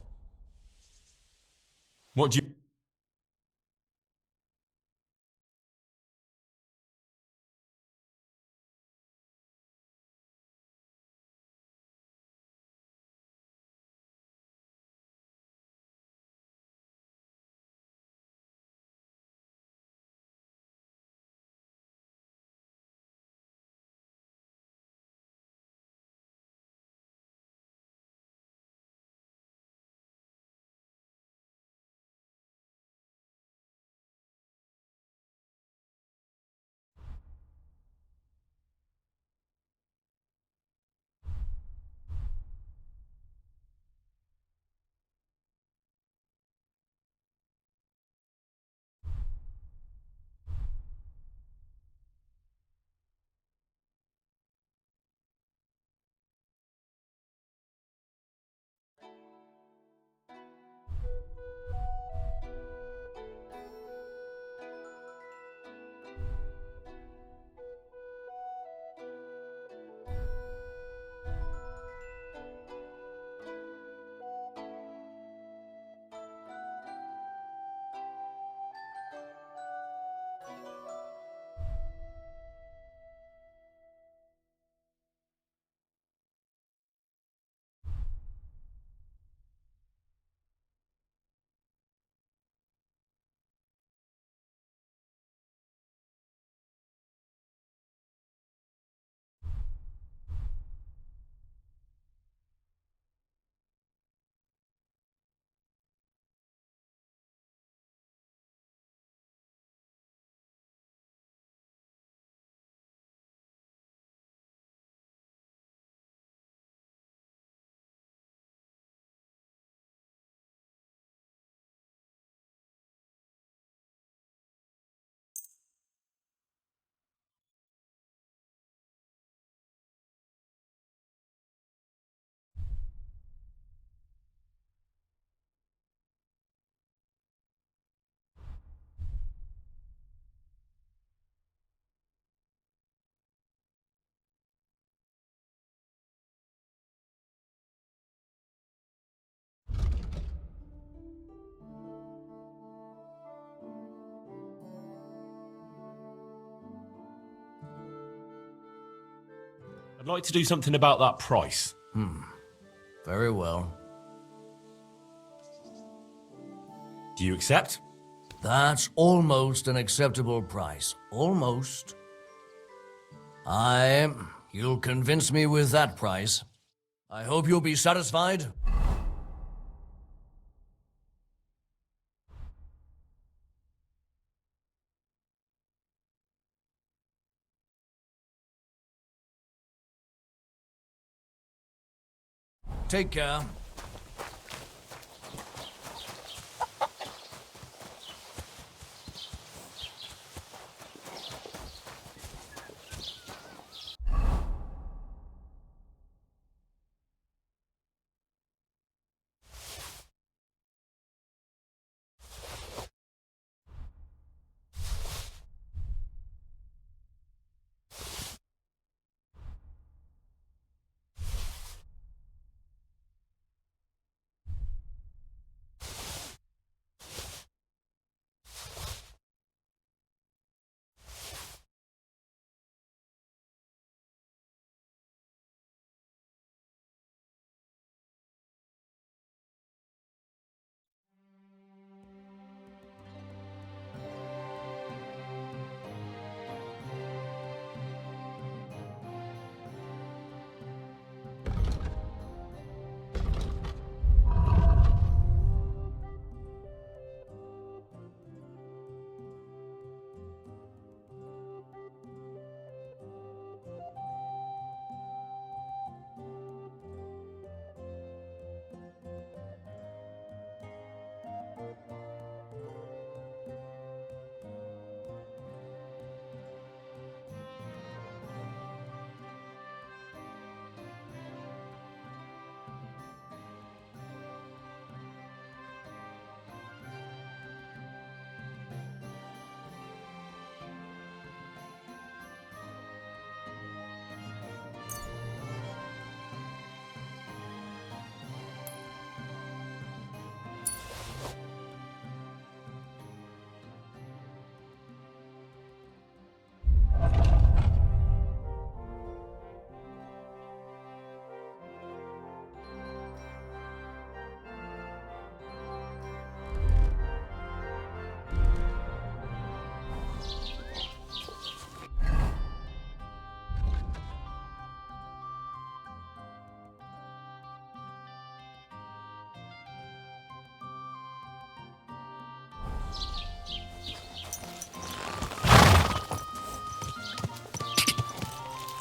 What do you... I'd like to do something about that price. Very well. Do you accept? That's almost an acceptable price. Almost. Aye, you'll convince me with that price. I hope you'll be satisfied. Take care.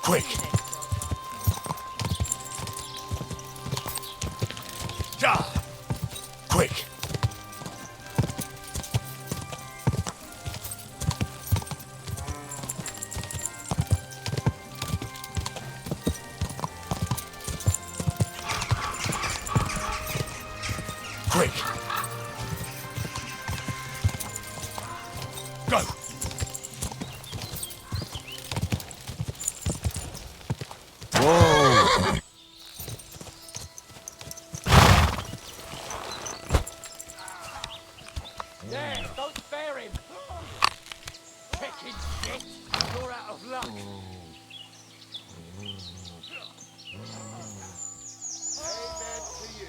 Quick! Quick! Quick! Go! Whoa! There, don't spare him! Chicken shit! You're out of luck! Amen to you.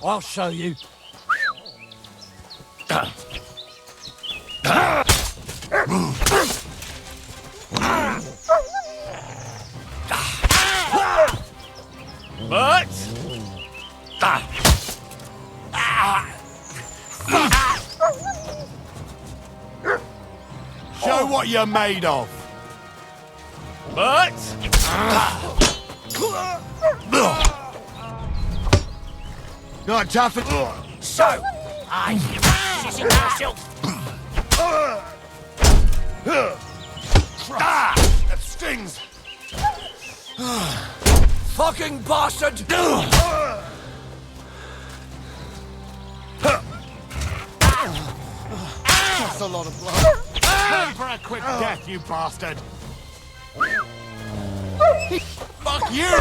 I'll show you. But Show what you're made of. But Not tough. So, I shitting myself. That stings. Fucking bastard! That's a lot of blood. Time for a quick death, you bastard. Fuck you!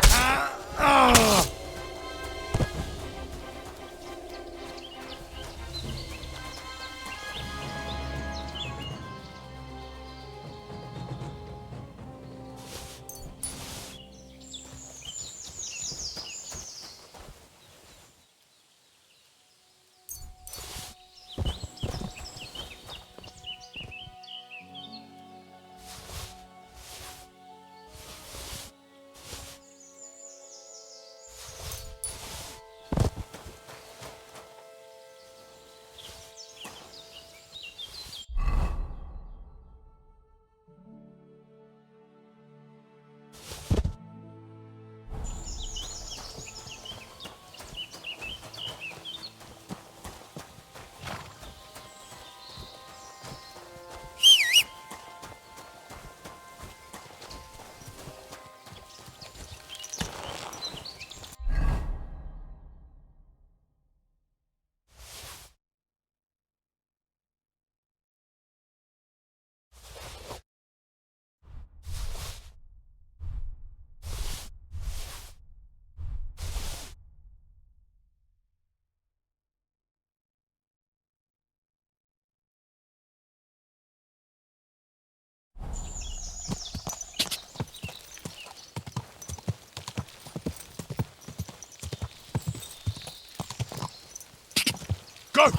go!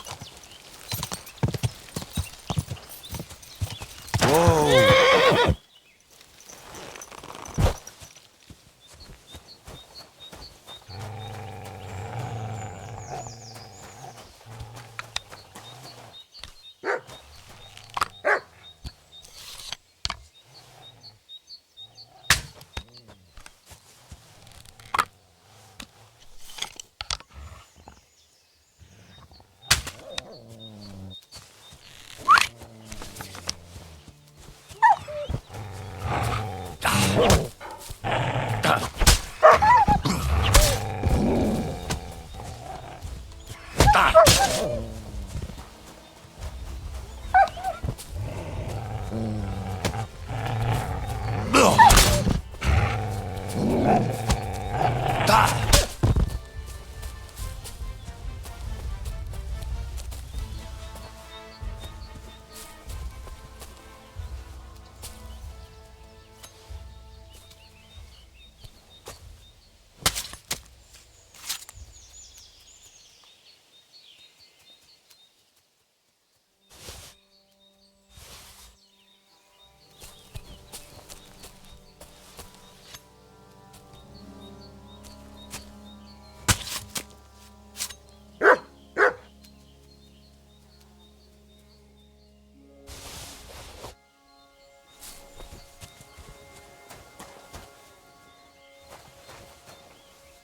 Whoa!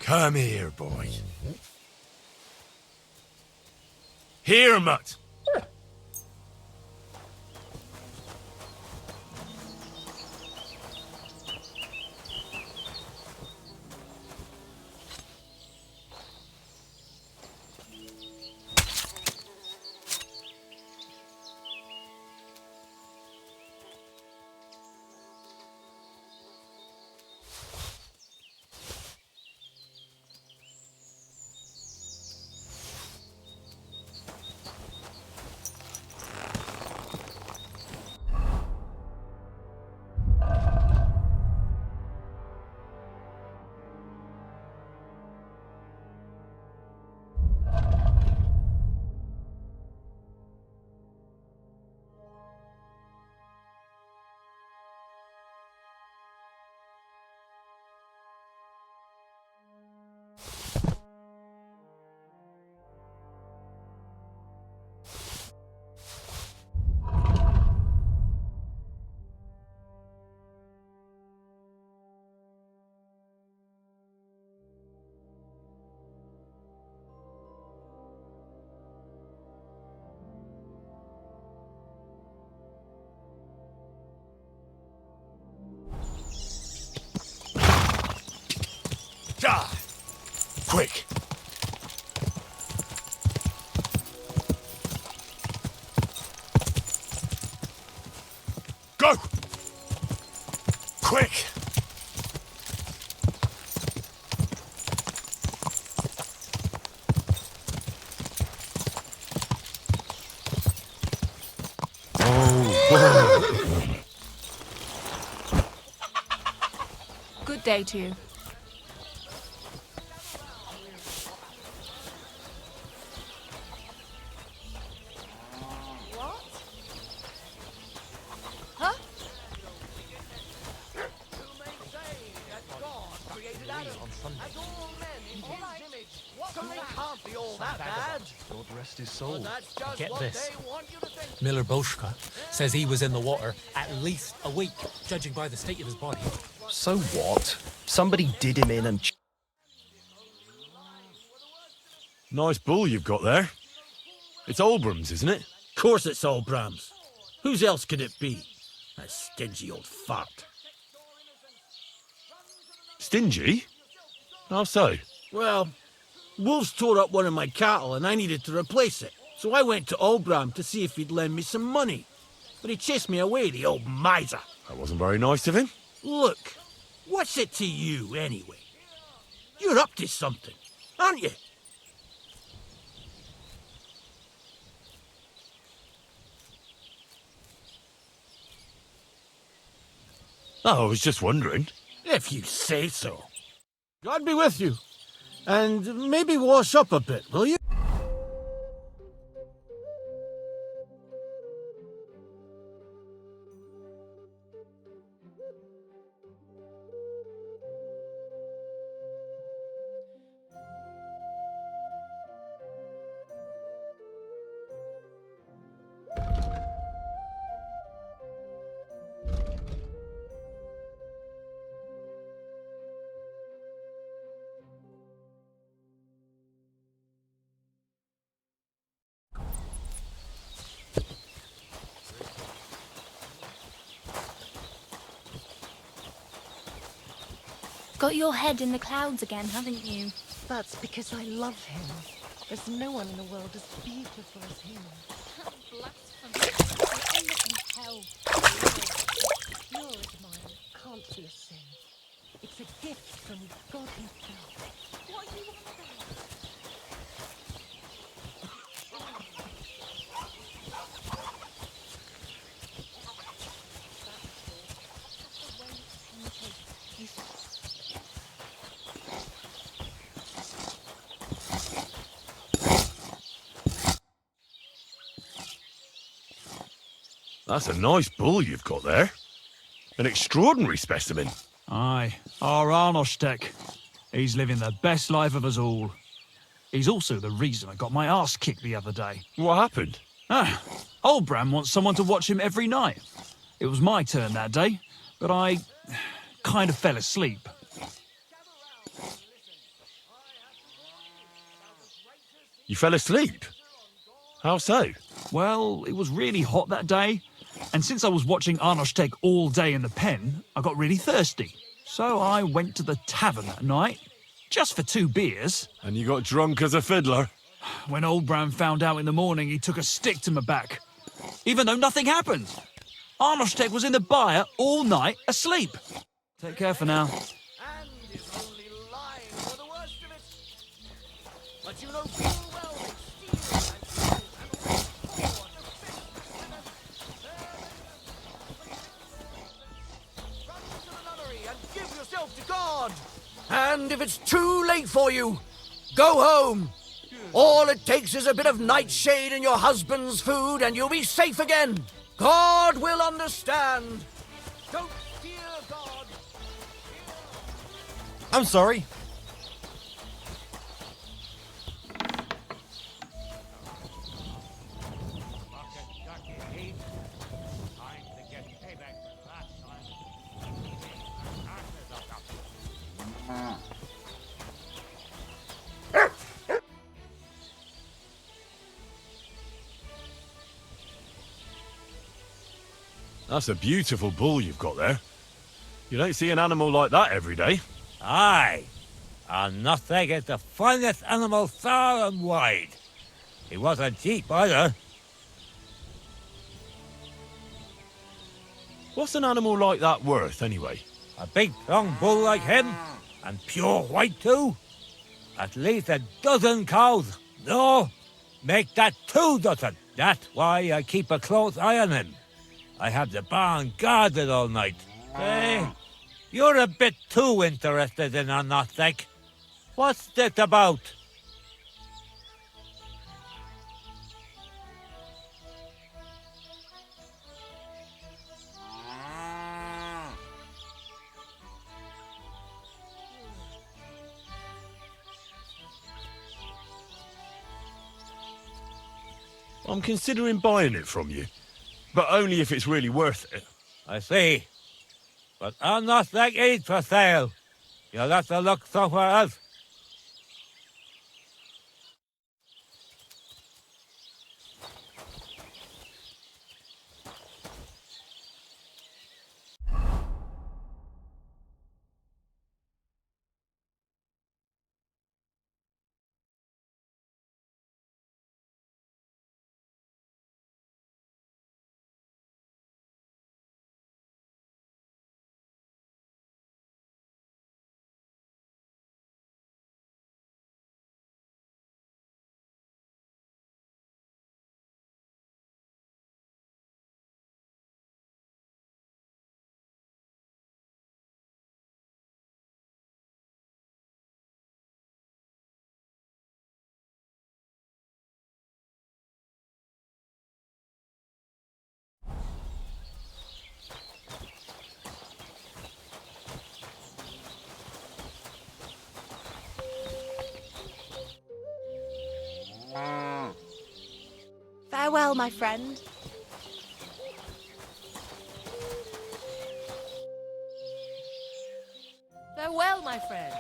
Come here, boy. Here, mutt. Die! Quick! Go! Quick! Good day to you. What? Huh? God rest his soul. Get this. Miller Boschka says he was in the water at least a week, judging by the state of his body. So what? Somebody did him in and... Nice bull you've got there. It's Olbram's, isn't it? Of course it's Olbram's. Whose else could it be? That stingy old fart. Stingy? How so? Well, wolves tore up one of my cattle and I needed to replace it. So I went to Olbram to see if he'd lend me some money. But he chased me away, the old miser. That wasn't very nice of him. Look, what's it to you, anyway? You're up to something, aren't you? Oh, I was just wondering. If you say so. God be with you. And maybe wash up a bit, will you? Got your head in the clouds again, haven't you? That's because I love him. There's no one in the world as beautiful as him. Blasphemy. You'll end up in hell. Pure as mine can't be a sin. It's a gift from God himself. What are you on about? That's a nice bull you've got there. An extraordinary specimen. Aye, our Arnoshtek. He's living the best life of us all. He's also the reason I got my arse kicked the other day. What happened? Olbram wants someone to watch him every night. It was my turn that day, but I kind of fell asleep. You fell asleep? How so? Well, it was really hot that day, and since I was watching Arnoshtek all day in the pen, I got really thirsty. So I went to the tavern that night, just for 2 beers. And you got drunk as a fiddler? When Old Bram found out in the morning, he took a stick to my back, even though nothing happened. Arnoshtek was in the byre all night, asleep. Take care for now. And is only lying for the worst of it. But you know full well that stealing and killing and all run to the nunnery and give yourself to God. And if it's too late for you, go home. All it takes is a bit of nightshade in your husband's food and you'll be safe again. God will understand. Don't fear God. I'm sorry. That's a beautiful bull you've got there. You don't see an animal like that every day. Aye, and nothing is the finest animal far and wide. He wasn't cheap either. What's an animal like that worth, anyway? A big, strong bull like him, and pure white too. At least 12 cows. No, make that 2 dozen. That's why I keep a close eye on him. I have the barn guarded all night. Hey, you're a bit too interested in a Nothek. What's this about? I'm considering buying it from you, but only if it's really worth it. I see. But a Nothek ain't for sale. You'll have to look somewhere else. Farewell, my friend. Farewell, my friend.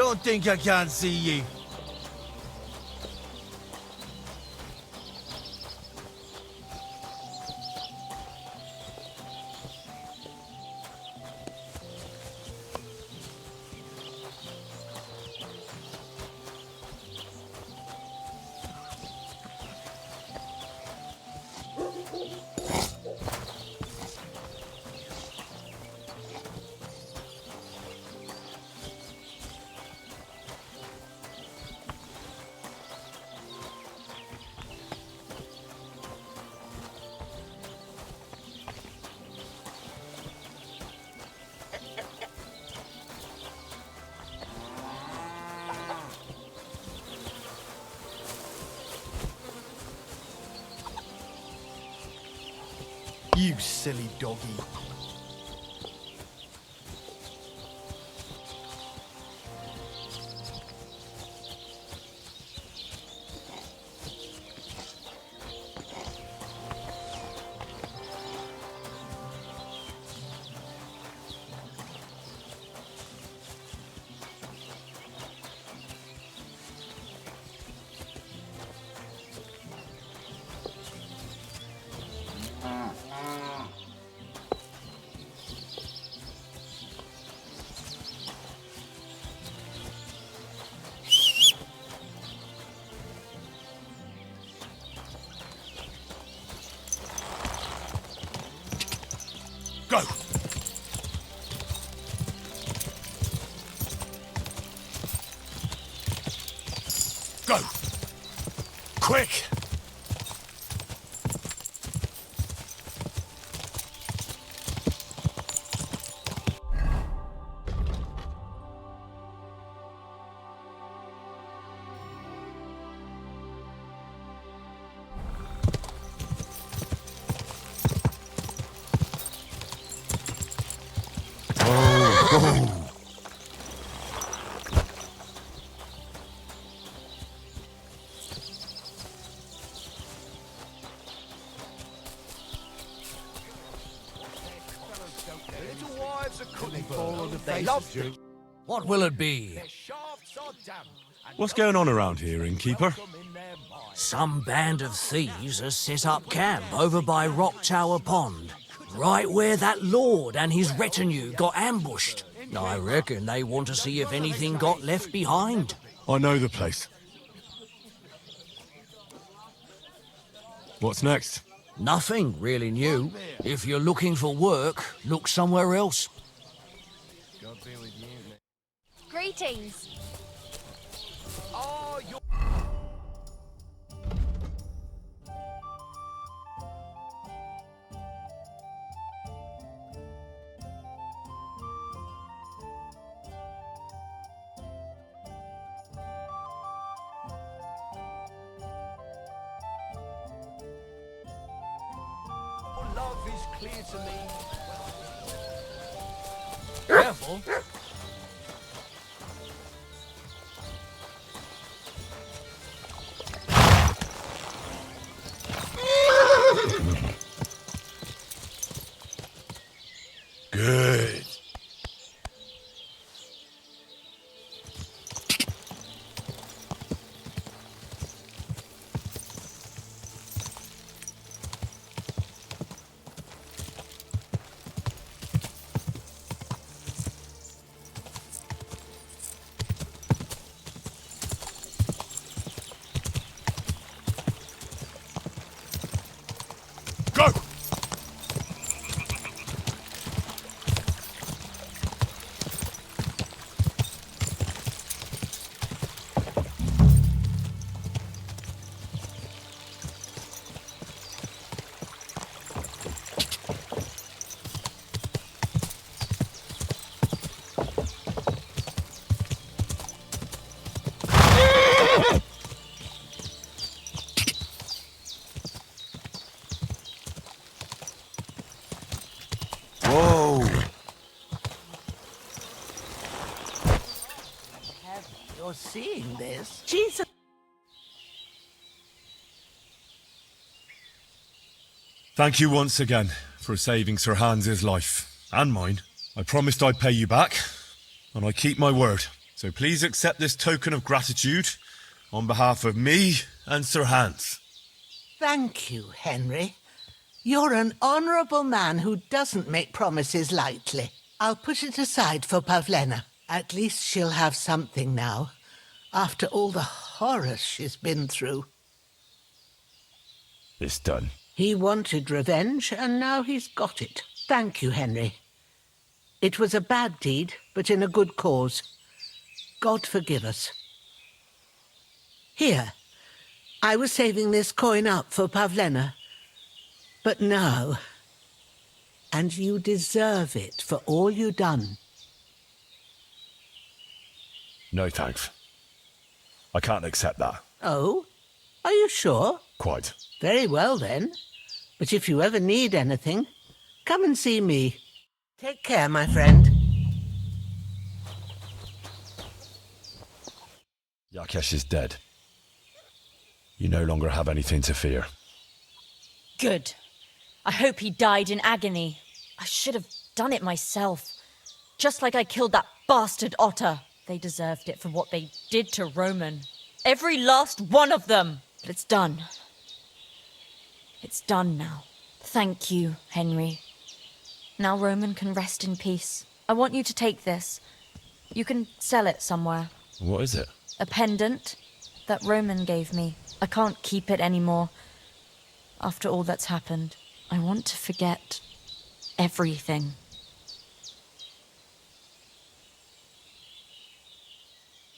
Don't think I can't see ye. You silly doggy. Go! Go! Quick! Little wives are cooking for on the They faces. love you. What will it be? What's going on around here, innkeeper? Some band of thieves has set up camp over by Rock Tower Pond, right where that lord and his retinue got ambushed. I reckon they want to see if anything got left behind. I know the place. What's next? Nothing really new. If you're looking for work, look somewhere else. Greetings. Oh, you're... Love is clear to me. Careful. Good. Go! Whoa! You're seeing this? Jesus! Thank you once again for saving Sir Hans's life and mine. I promised I'd pay you back, and I keep my word. So please accept this token of gratitude on behalf of me and Sir Hans. Thank you, Henry. You're an honourable man who doesn't make promises lightly. I'll put it aside for Pavlena. At least she'll have something now, after all the horrors she's been through. It's done. He wanted revenge, and now he's got it. Thank you, Henry. It was a bad deed, but in a good cause. God forgive us. Here, I was saving this coin up for Pavlena. But now... And you deserve it for all you done. No thanks. I can't accept that. Oh? Are you sure? Quite. Very well, then. But if you ever need anything, come and see me. Take care, my friend. Yakesh is dead. You no longer have anything to fear. Good. I hope he died in agony. I should have done it myself. Just like I killed that bastard otter. They deserved it for what they did to Roman. Every last one of them. But it's done. It's done now. Thank you, Henry. Now Roman can rest in peace. I want you to take this. You can sell it somewhere. What is it? A pendant that Roman gave me. I can't keep it anymore. After all that's happened, I want to forget everything.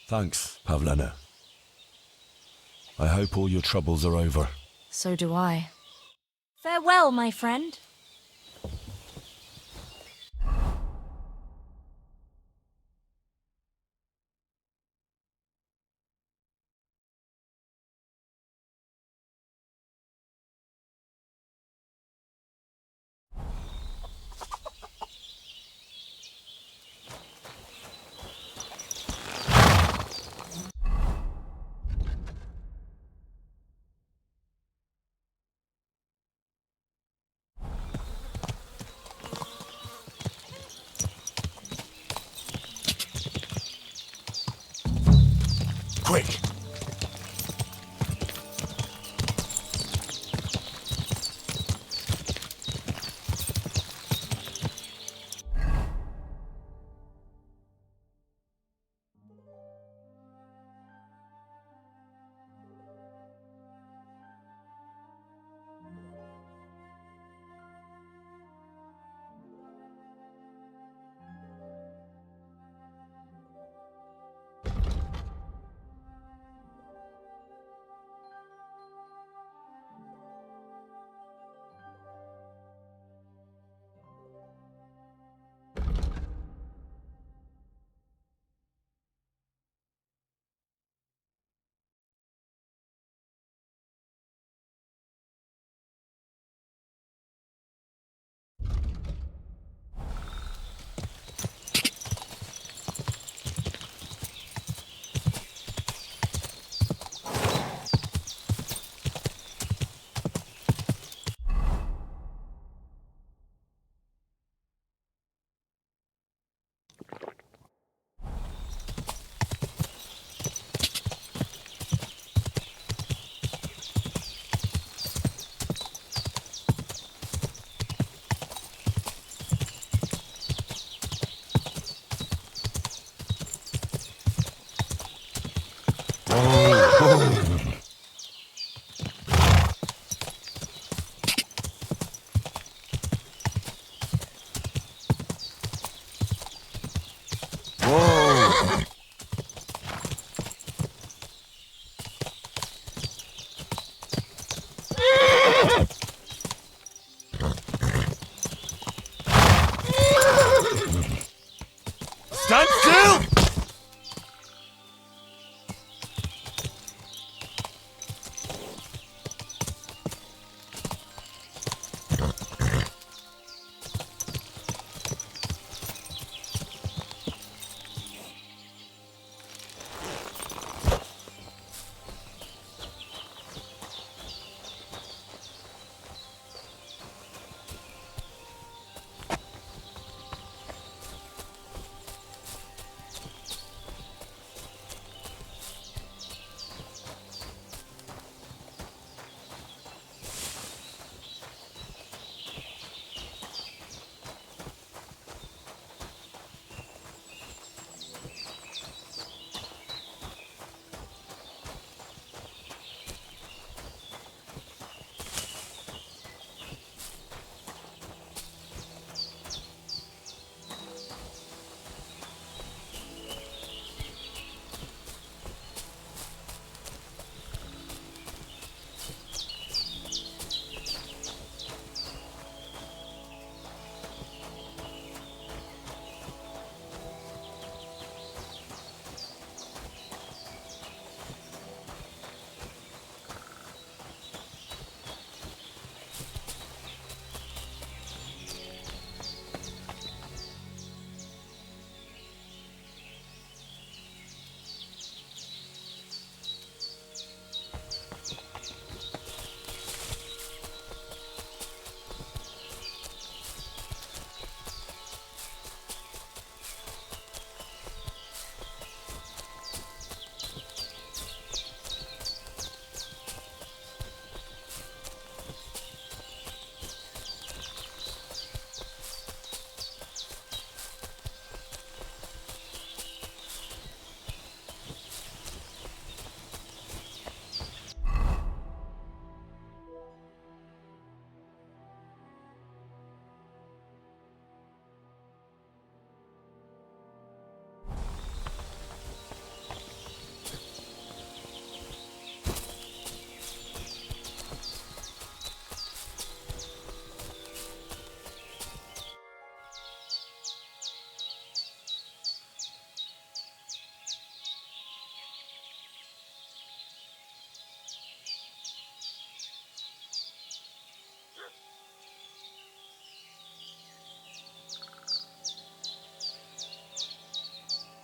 Thanks, Pavlena. I hope all your troubles are over. So do I. Farewell, my friend. Quick!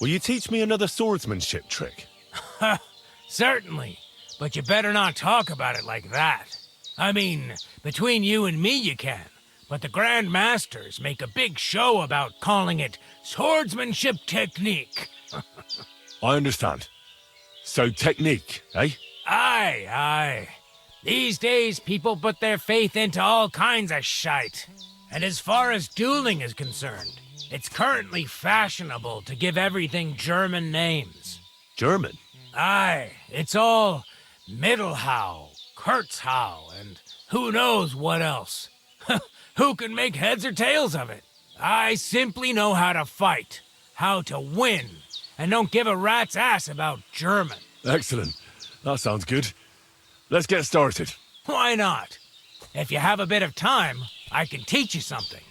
Will you teach me another swordsmanship trick? Certainly, but you better not talk about it like that. I mean, between you and me you can, but the Grand Masters make a big show about calling it swordsmanship technique. I understand. So technique, eh? Aye, aye. These days, people put their faith into all kinds of shite. And as far as dueling is concerned, it's currently fashionable to give everything German names. German? Aye, it's all Mittelhau, Kurzhau, and who knows what else. Who can make heads or tails of it? I simply know how to fight, how to win, and don't give a rat's ass about German. Excellent. That sounds good. Let's get started. Why not? If you have a bit of time, I can teach you something.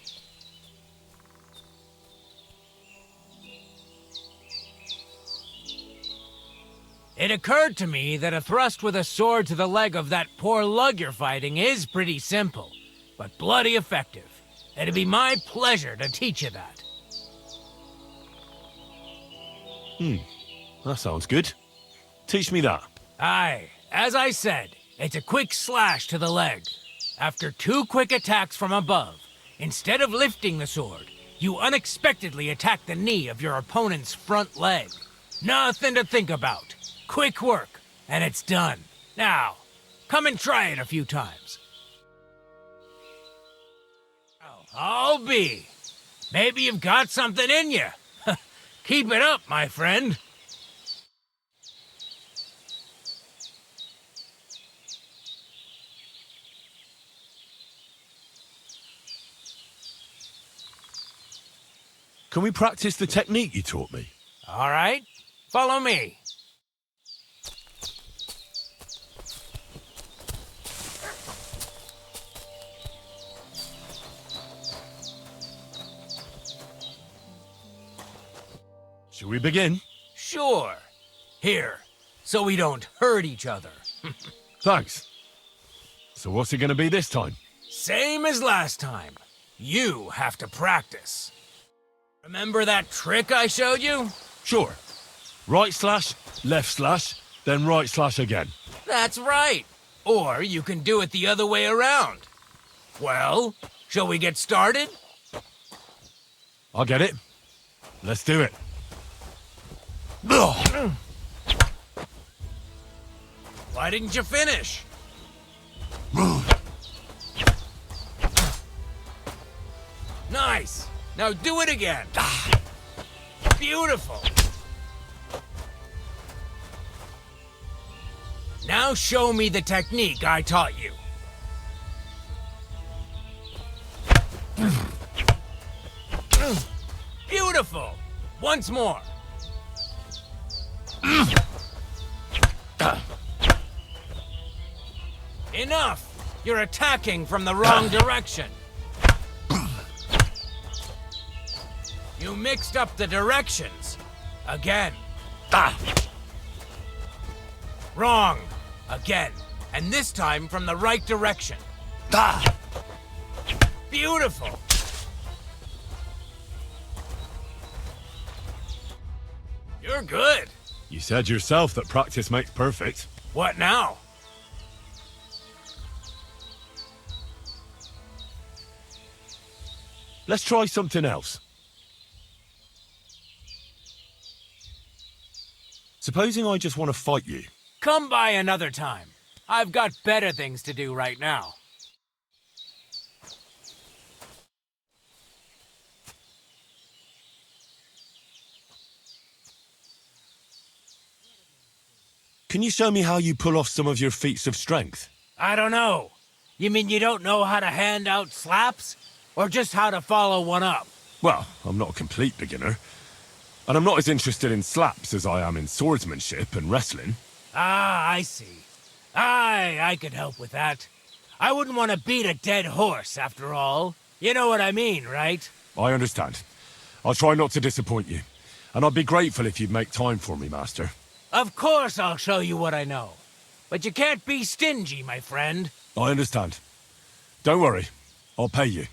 It occurred to me that a thrust with a sword to the leg of that poor lug you're fighting is pretty simple, but bloody effective. It'd be my pleasure to teach you that. That sounds good. Teach me that. Aye, as I said, it's a quick slash to the leg. After 2 quick attacks from above, instead of lifting the sword, you unexpectedly attack the knee of your opponent's front leg. Nothing to think about. Quick work, and it's done. Now, come and try it a few times. I'll be. Maybe you've got something in you. Keep it up, my friend. Can we practice the technique you taught me? All right, follow me. Shall we begin? Sure. Here, so we don't hurt each other. Thanks. So what's it gonna be this time? Same as last time. You have to practice. Remember that trick I showed you? Sure. Right slash, left slash, then right slash again. That's right. Or you can do it the other way around. Well, shall we get started? I'll get it. Let's do it. Why didn't you finish? Nice. Now do it again. Beautiful. Now show me the technique I taught you. Beautiful. Once more. Enough! You're attacking from the wrong direction. You mixed up the directions. Again. Wrong. Again. And this time from the right direction. Beautiful. You're good. You said yourself that practice makes perfect. What now? Let's try something else. Supposing I just want to fight you. Come by another time. I've got better things to do right now. Can you show me how you pull off some of your feats of strength? I don't know. You mean you don't know how to hand out slaps? Or just how to follow one up? Well, I'm not a complete beginner. And I'm not as interested in slaps as I am in swordsmanship and wrestling. Ah, I see. I could help with that. I wouldn't want to beat a dead horse, after all. You know what I mean, right? I understand. I'll try not to disappoint you. And I'd be grateful if you'd make time for me, Master. Of course I'll show you what I know. But you can't be stingy, my friend. I understand. Don't worry. I'll pay you.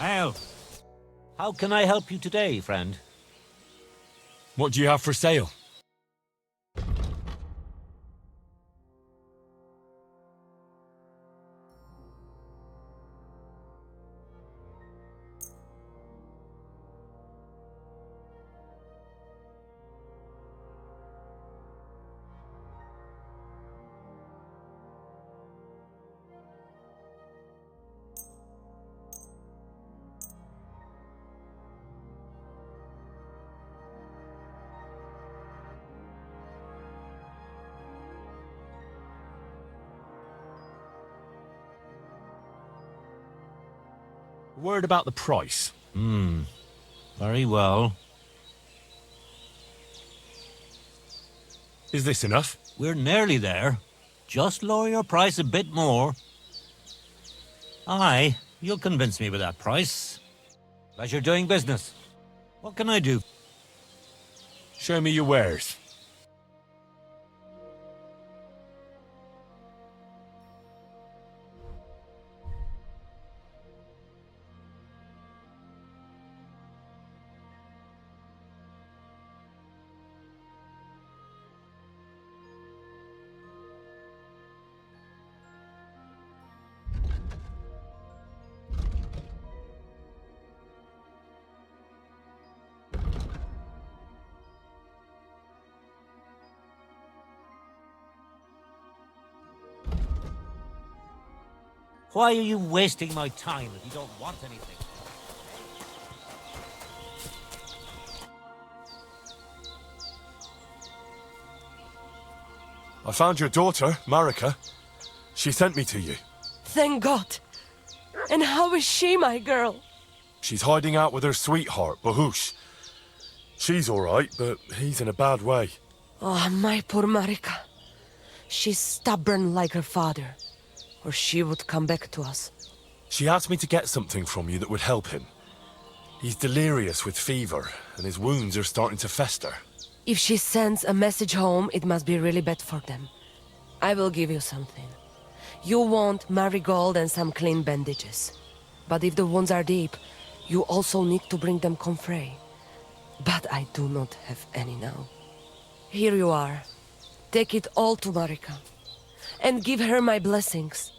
Well, how can I help you today, friend? What do you have for sale? Word about the price. Very well. Is this enough? We're nearly there. Just lower your price a bit more. Aye, you'll convince me with that price. Pleasure doing business. What can I do? Show me your wares. Why are you wasting my time if you don't want anything? I found your daughter, Marika. She sent me to you. Thank God. And how is she, my girl? She's hiding out with her sweetheart, Bahush. She's all right, but he's in a bad way. Oh, my poor Marika. She's stubborn like her father, or she would come back to us. She asked me to get something from you that would help him. He's delirious with fever, and his wounds are starting to fester. If she sends a message home, it must be really bad for them. I will give you something. You want marigold and some clean bandages. But if the wounds are deep, you also need to bring them comfrey. But I do not have any now. Here you are. Take it all to Marika. And give her my blessings.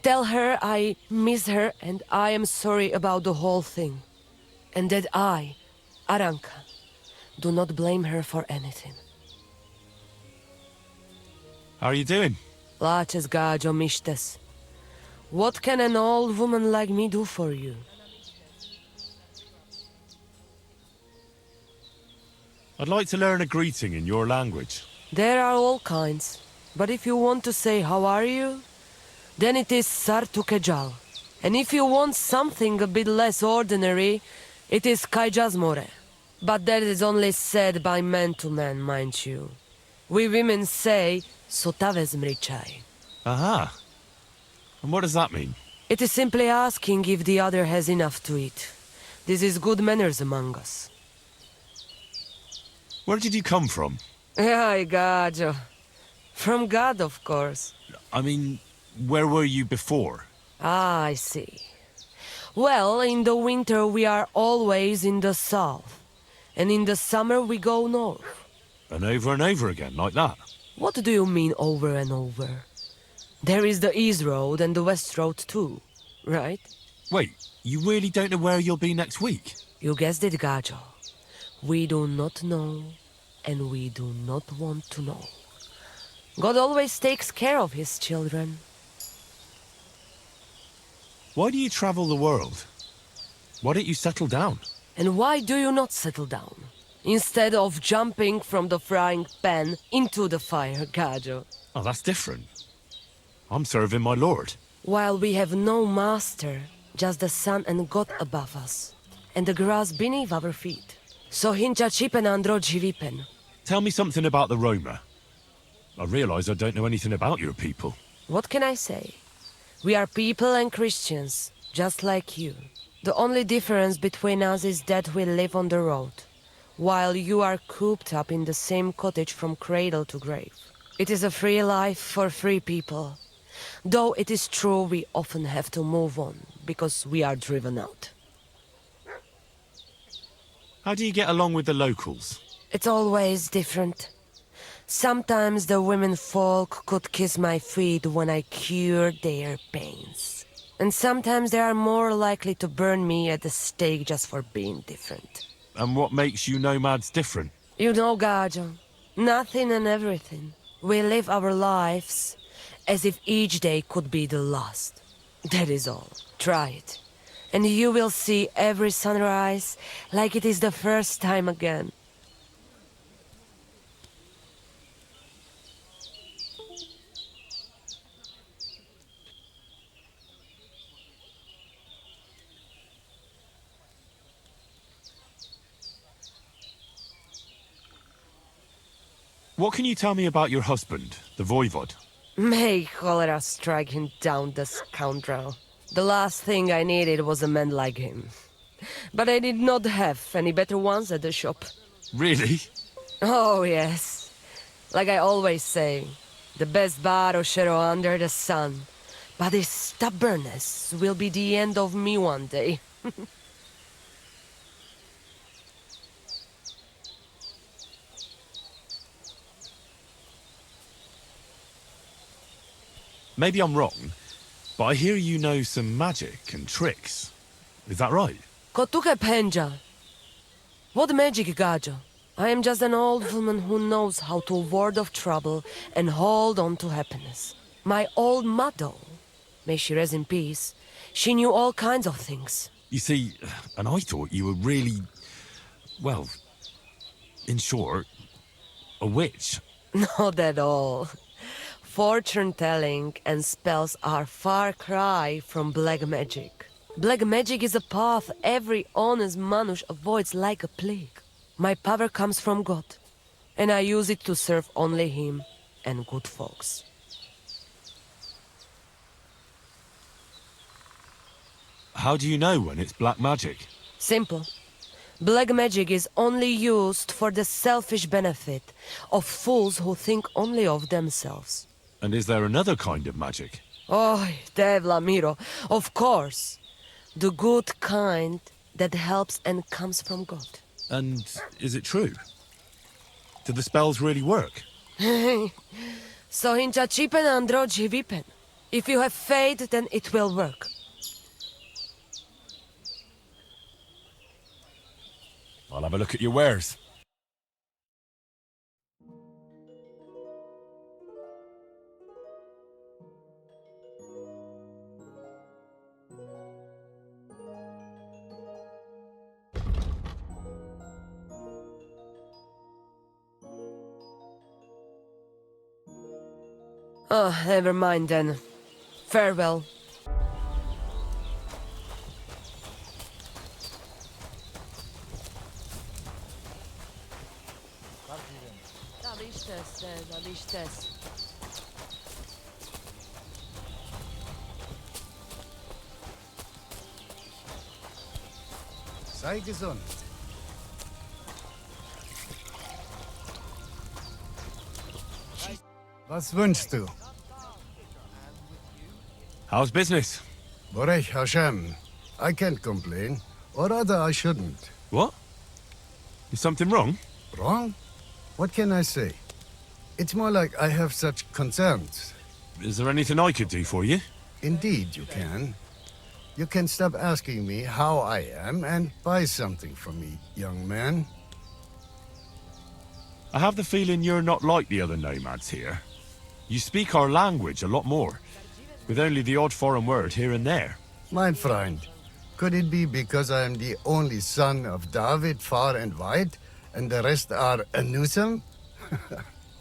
Tell her I miss her and I am sorry about the whole thing. And that I, Aranka, do not blame her for anything. How are you doing? Laches gajo mištes. What can an old woman like me do for you? I'd like to learn a greeting in your language. There are all kinds. But if you want to say how are you, then it is Sartukejal. And if you want something a bit less ordinary, it is Kaijazmore. But that is only said by man to man, mind you. We women say, Sotavez mrichai. Aha. And what does that mean? It is simply asking if the other has enough to eat. This is good manners among us. Where did you come from? Ay, gajo. From God, of course. I mean, where were you before? Ah, I see. Well, in the winter we are always in the south. And in the summer we go north. And over again, like that? What do you mean over and over? There is the East Road and the West Road too, right? Wait, you really don't know where you'll be next week? You guessed it, Gajo. We do not know, and we do not want to know. God always takes care of his children. Why do you travel the world? Why don't you settle down? And why do you not settle down? Instead of jumping from the frying pan into the fire, Gajo. Oh, that's different. I'm serving my lord. While we have no master, just the sun and God above us, and the grass beneath our feet. So hincha chipen andro jivipen. Tell me something about the Roma. I realise I don't know anything about your people. What can I say? We are people and Christians, just like you. The only difference between us is that we live on the road, while you are cooped up in the same cottage from cradle to grave. It is a free life for free people. Though it is true we often have to move on, because we are driven out. How do you get along with the locals? It's always different. Sometimes the women folk could kiss my feet when I cured their pains. And sometimes they are more likely to burn me at the stake just for being different. And what makes you nomads different? You know, Gajo, nothing and everything. We live our lives as if each day could be the last. That is all. Try it. And you will see every sunrise like it is the first time again. What can you tell me about your husband, the Voivod? May cholera strike him down, the scoundrel. The last thing I needed was a man like him. But I did not have any better ones at the shop. Really? Oh, yes. Like I always say, the best barrochero under the sun. But his stubbornness will be the end of me one day. Maybe I'm wrong, but I hear you know some magic and tricks. Is that right? Kotuke Penja. What magic, Gajo? I am just an old woman who knows how to ward off trouble and hold on to happiness. My old mother, may she rest in peace, she knew all kinds of things. You see, and I thought you were really, well, in short, a witch. Not at all. Fortune-telling and spells are far cry from black magic. Black magic is a path every honest manush avoids like a plague. My power comes from God, and I use it to serve only Him and good folks. How do you know when it's black magic? Simple. Black magic is only used for the selfish benefit of fools who think only of themselves. And is there another kind of magic? Oh, Devla Miro, of course. The good kind that helps and comes from God. And is it true? Do the spells really work? So hincha chipen androji vipen. If you have faith, then it will work. I'll have a look at your wares. Oh, never mind then. Farewell. Sei gesund. Was wünschst du? How's business? Borech Hashem. I can't complain. Or rather, I shouldn't. What? Is something wrong? Wrong? What can I say? It's more like I have such concerns. Is there anything I could do for you? Indeed, you can. You can stop asking me how I am and buy something from me, young man. I have the feeling you're not like the other nomads here. You speak our language a lot more, with only the odd foreign word here and there. My friend, could it be because I am the only son of David far and wide, and the rest are Anusam?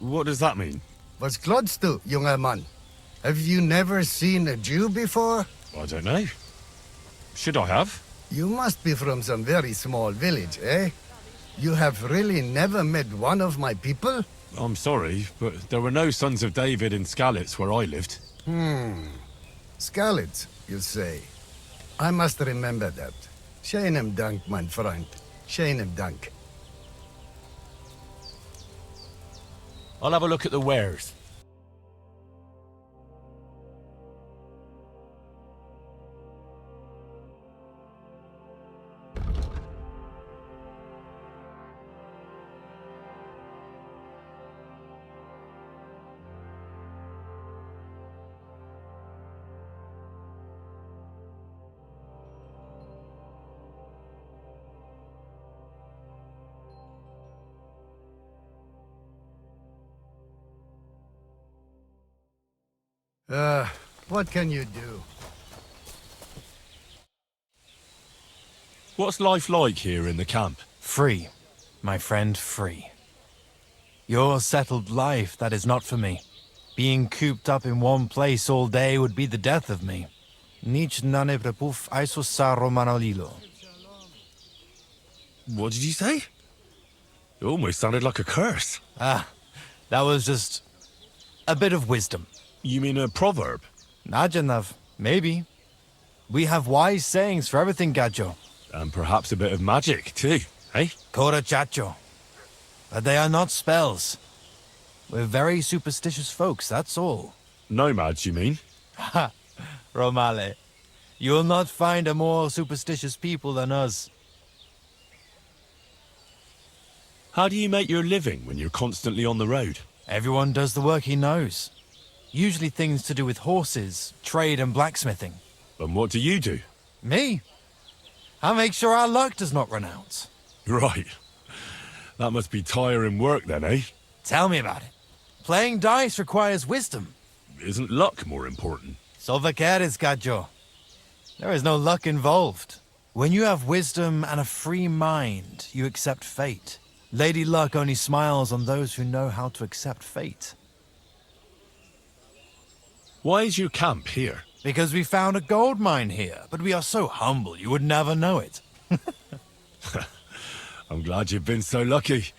What does that mean? Was klotst du, junger Mann? Have you never seen a Jew before? I don't know. Should I have? You must be from some very small village, eh? You have really never met one of my people? I'm sorry, but there were no sons of David in Skalitz where I lived. Skalitz, you say? I must remember that. Sheinem Dank, mein Freund. Sheinem Dank. I'll have a look at the wares. What can you do? What's life like here in the camp? Free, my friend, free. Your settled life, that is not for me. Being cooped up in one place all day would be the death of me. Nic nane prepuf aisosaro manolilo. What did you say? It almost sounded like a curse. Ah, that was just a bit of wisdom. You mean a proverb? Najanav, maybe. We have wise sayings for everything, Gajo. And perhaps a bit of magic, too, eh? Kora chacho. But they are not spells. We're very superstitious folks, that's all. Nomads, you mean? Ha! Romale. You'll not find a more superstitious people than us. How do you make your living when you're constantly on the road? Everyone does the work he knows. Usually things to do with horses, trade and blacksmithing. And what do you do? Me? I make sure our luck does not run out. Right. That must be tiring work then, eh? Tell me about it. Playing dice requires wisdom. Isn't luck more important? Solvaqueres, Gajo. There is no luck involved. When you have wisdom and a free mind, you accept fate. Lady Luck only smiles on those who know how to accept fate. Why is your camp here? Because we found a gold mine here, but we are so humble you would never know it. I'm glad you've been so lucky.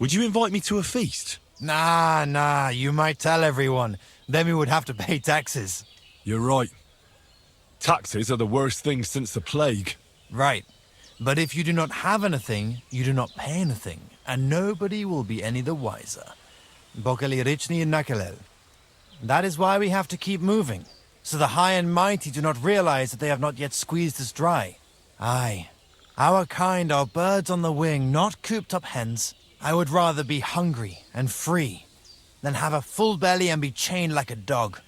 Would you invite me to a feast? Nah, you might tell everyone. Then we would have to pay taxes. You're right. Taxes are the worst thing since the plague. Right. But if you do not have anything, you do not pay anything, and nobody will be any the wiser. Bokali richni nakalel. That is why we have to keep moving, so the high and mighty do not realize that they have not yet squeezed us dry. Aye, our kind are birds on the wing, not cooped up hens. I would rather be hungry and free than have a full belly and be chained like a dog.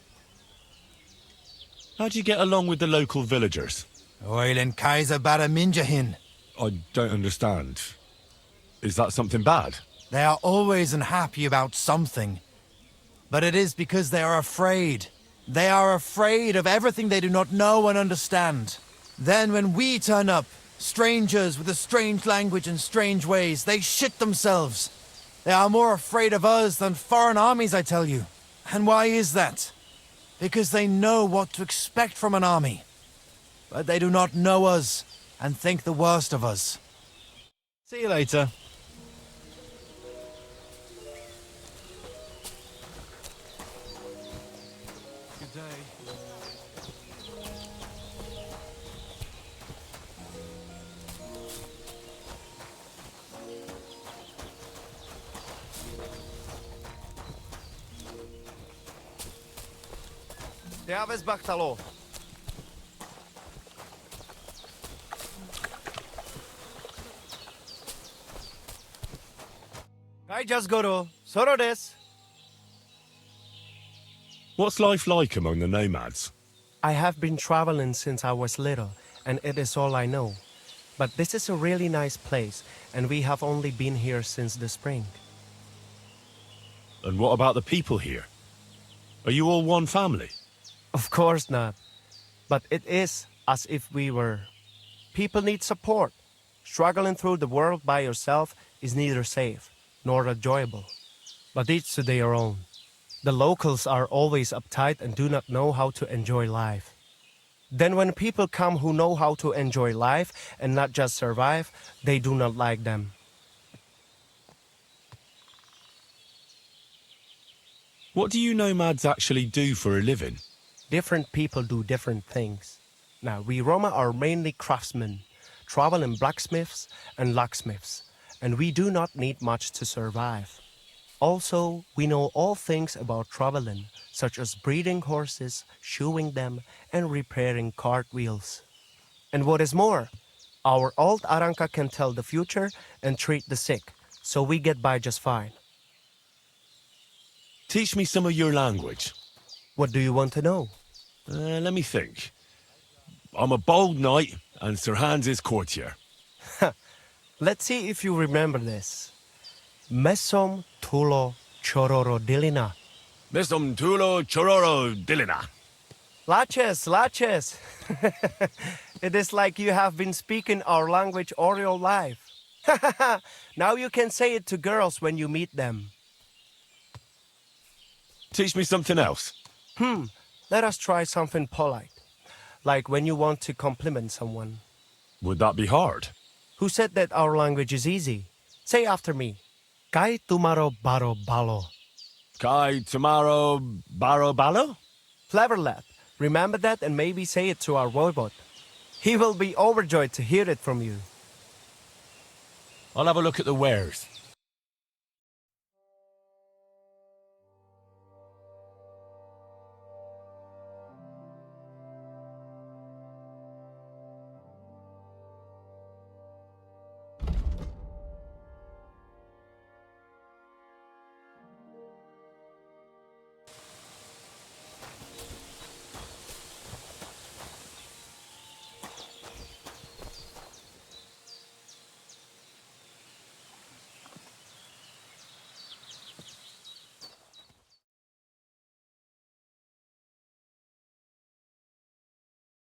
How do you get along with the local villagers? Oil and Kaiser Baraminjahin. I don't understand. Is that something bad? They are always unhappy about something. But it is because they are afraid. They are afraid of everything they do not know and understand. Then when we turn up, strangers with a strange language and strange ways, they shit themselves. They are more afraid of us than foreign armies, I tell you. And why is that? Because they know what to expect from an army. But they do not know us and think the worst of us. See you later. Good day. Teaves Bachtalo. I just go to Sorodes. What's life like among the nomads? I have been traveling since I was little, and it is all I know. But this is a really nice place, and we have only been here since the spring. And what about the people here? Are you all one family? Of course not. But it is as if we were. People need support. Struggling through the world by yourself is neither safe nor enjoyable. But each to their own. The locals are always uptight and do not know how to enjoy life. Then when people come who know how to enjoy life and not just survive, they do not like them. What do you nomads actually do for a living? Different people do different things. Now, we Roma are mainly craftsmen, traveling blacksmiths and locksmiths, and we do not need much to survive. Also, we know all things about traveling, such as breeding horses, shoeing them, and repairing cartwheels. And what is more, our old Aranka can tell the future and treat the sick, so we get by just fine. Teach me some of your language. What do you want to know? Let me think. I'm a bold knight, and Sir Hans is courtier. Let's see if you remember this. Mesom tulo chororo dilina. Misum tulo chororo dilina. Laches, laches. It is like you have been speaking our language all your life. Now you can say it to girls when you meet them. Teach me something else. Let us try something polite. Like when you want to compliment someone. Would that be hard? Who said that our language is easy? Say after me. Kai tumaro baro balo. Kai tomorrow baro balo? Clever lad. Remember that and maybe say it to our robot. He will be overjoyed to hear it from you. I'll have a look at the wares.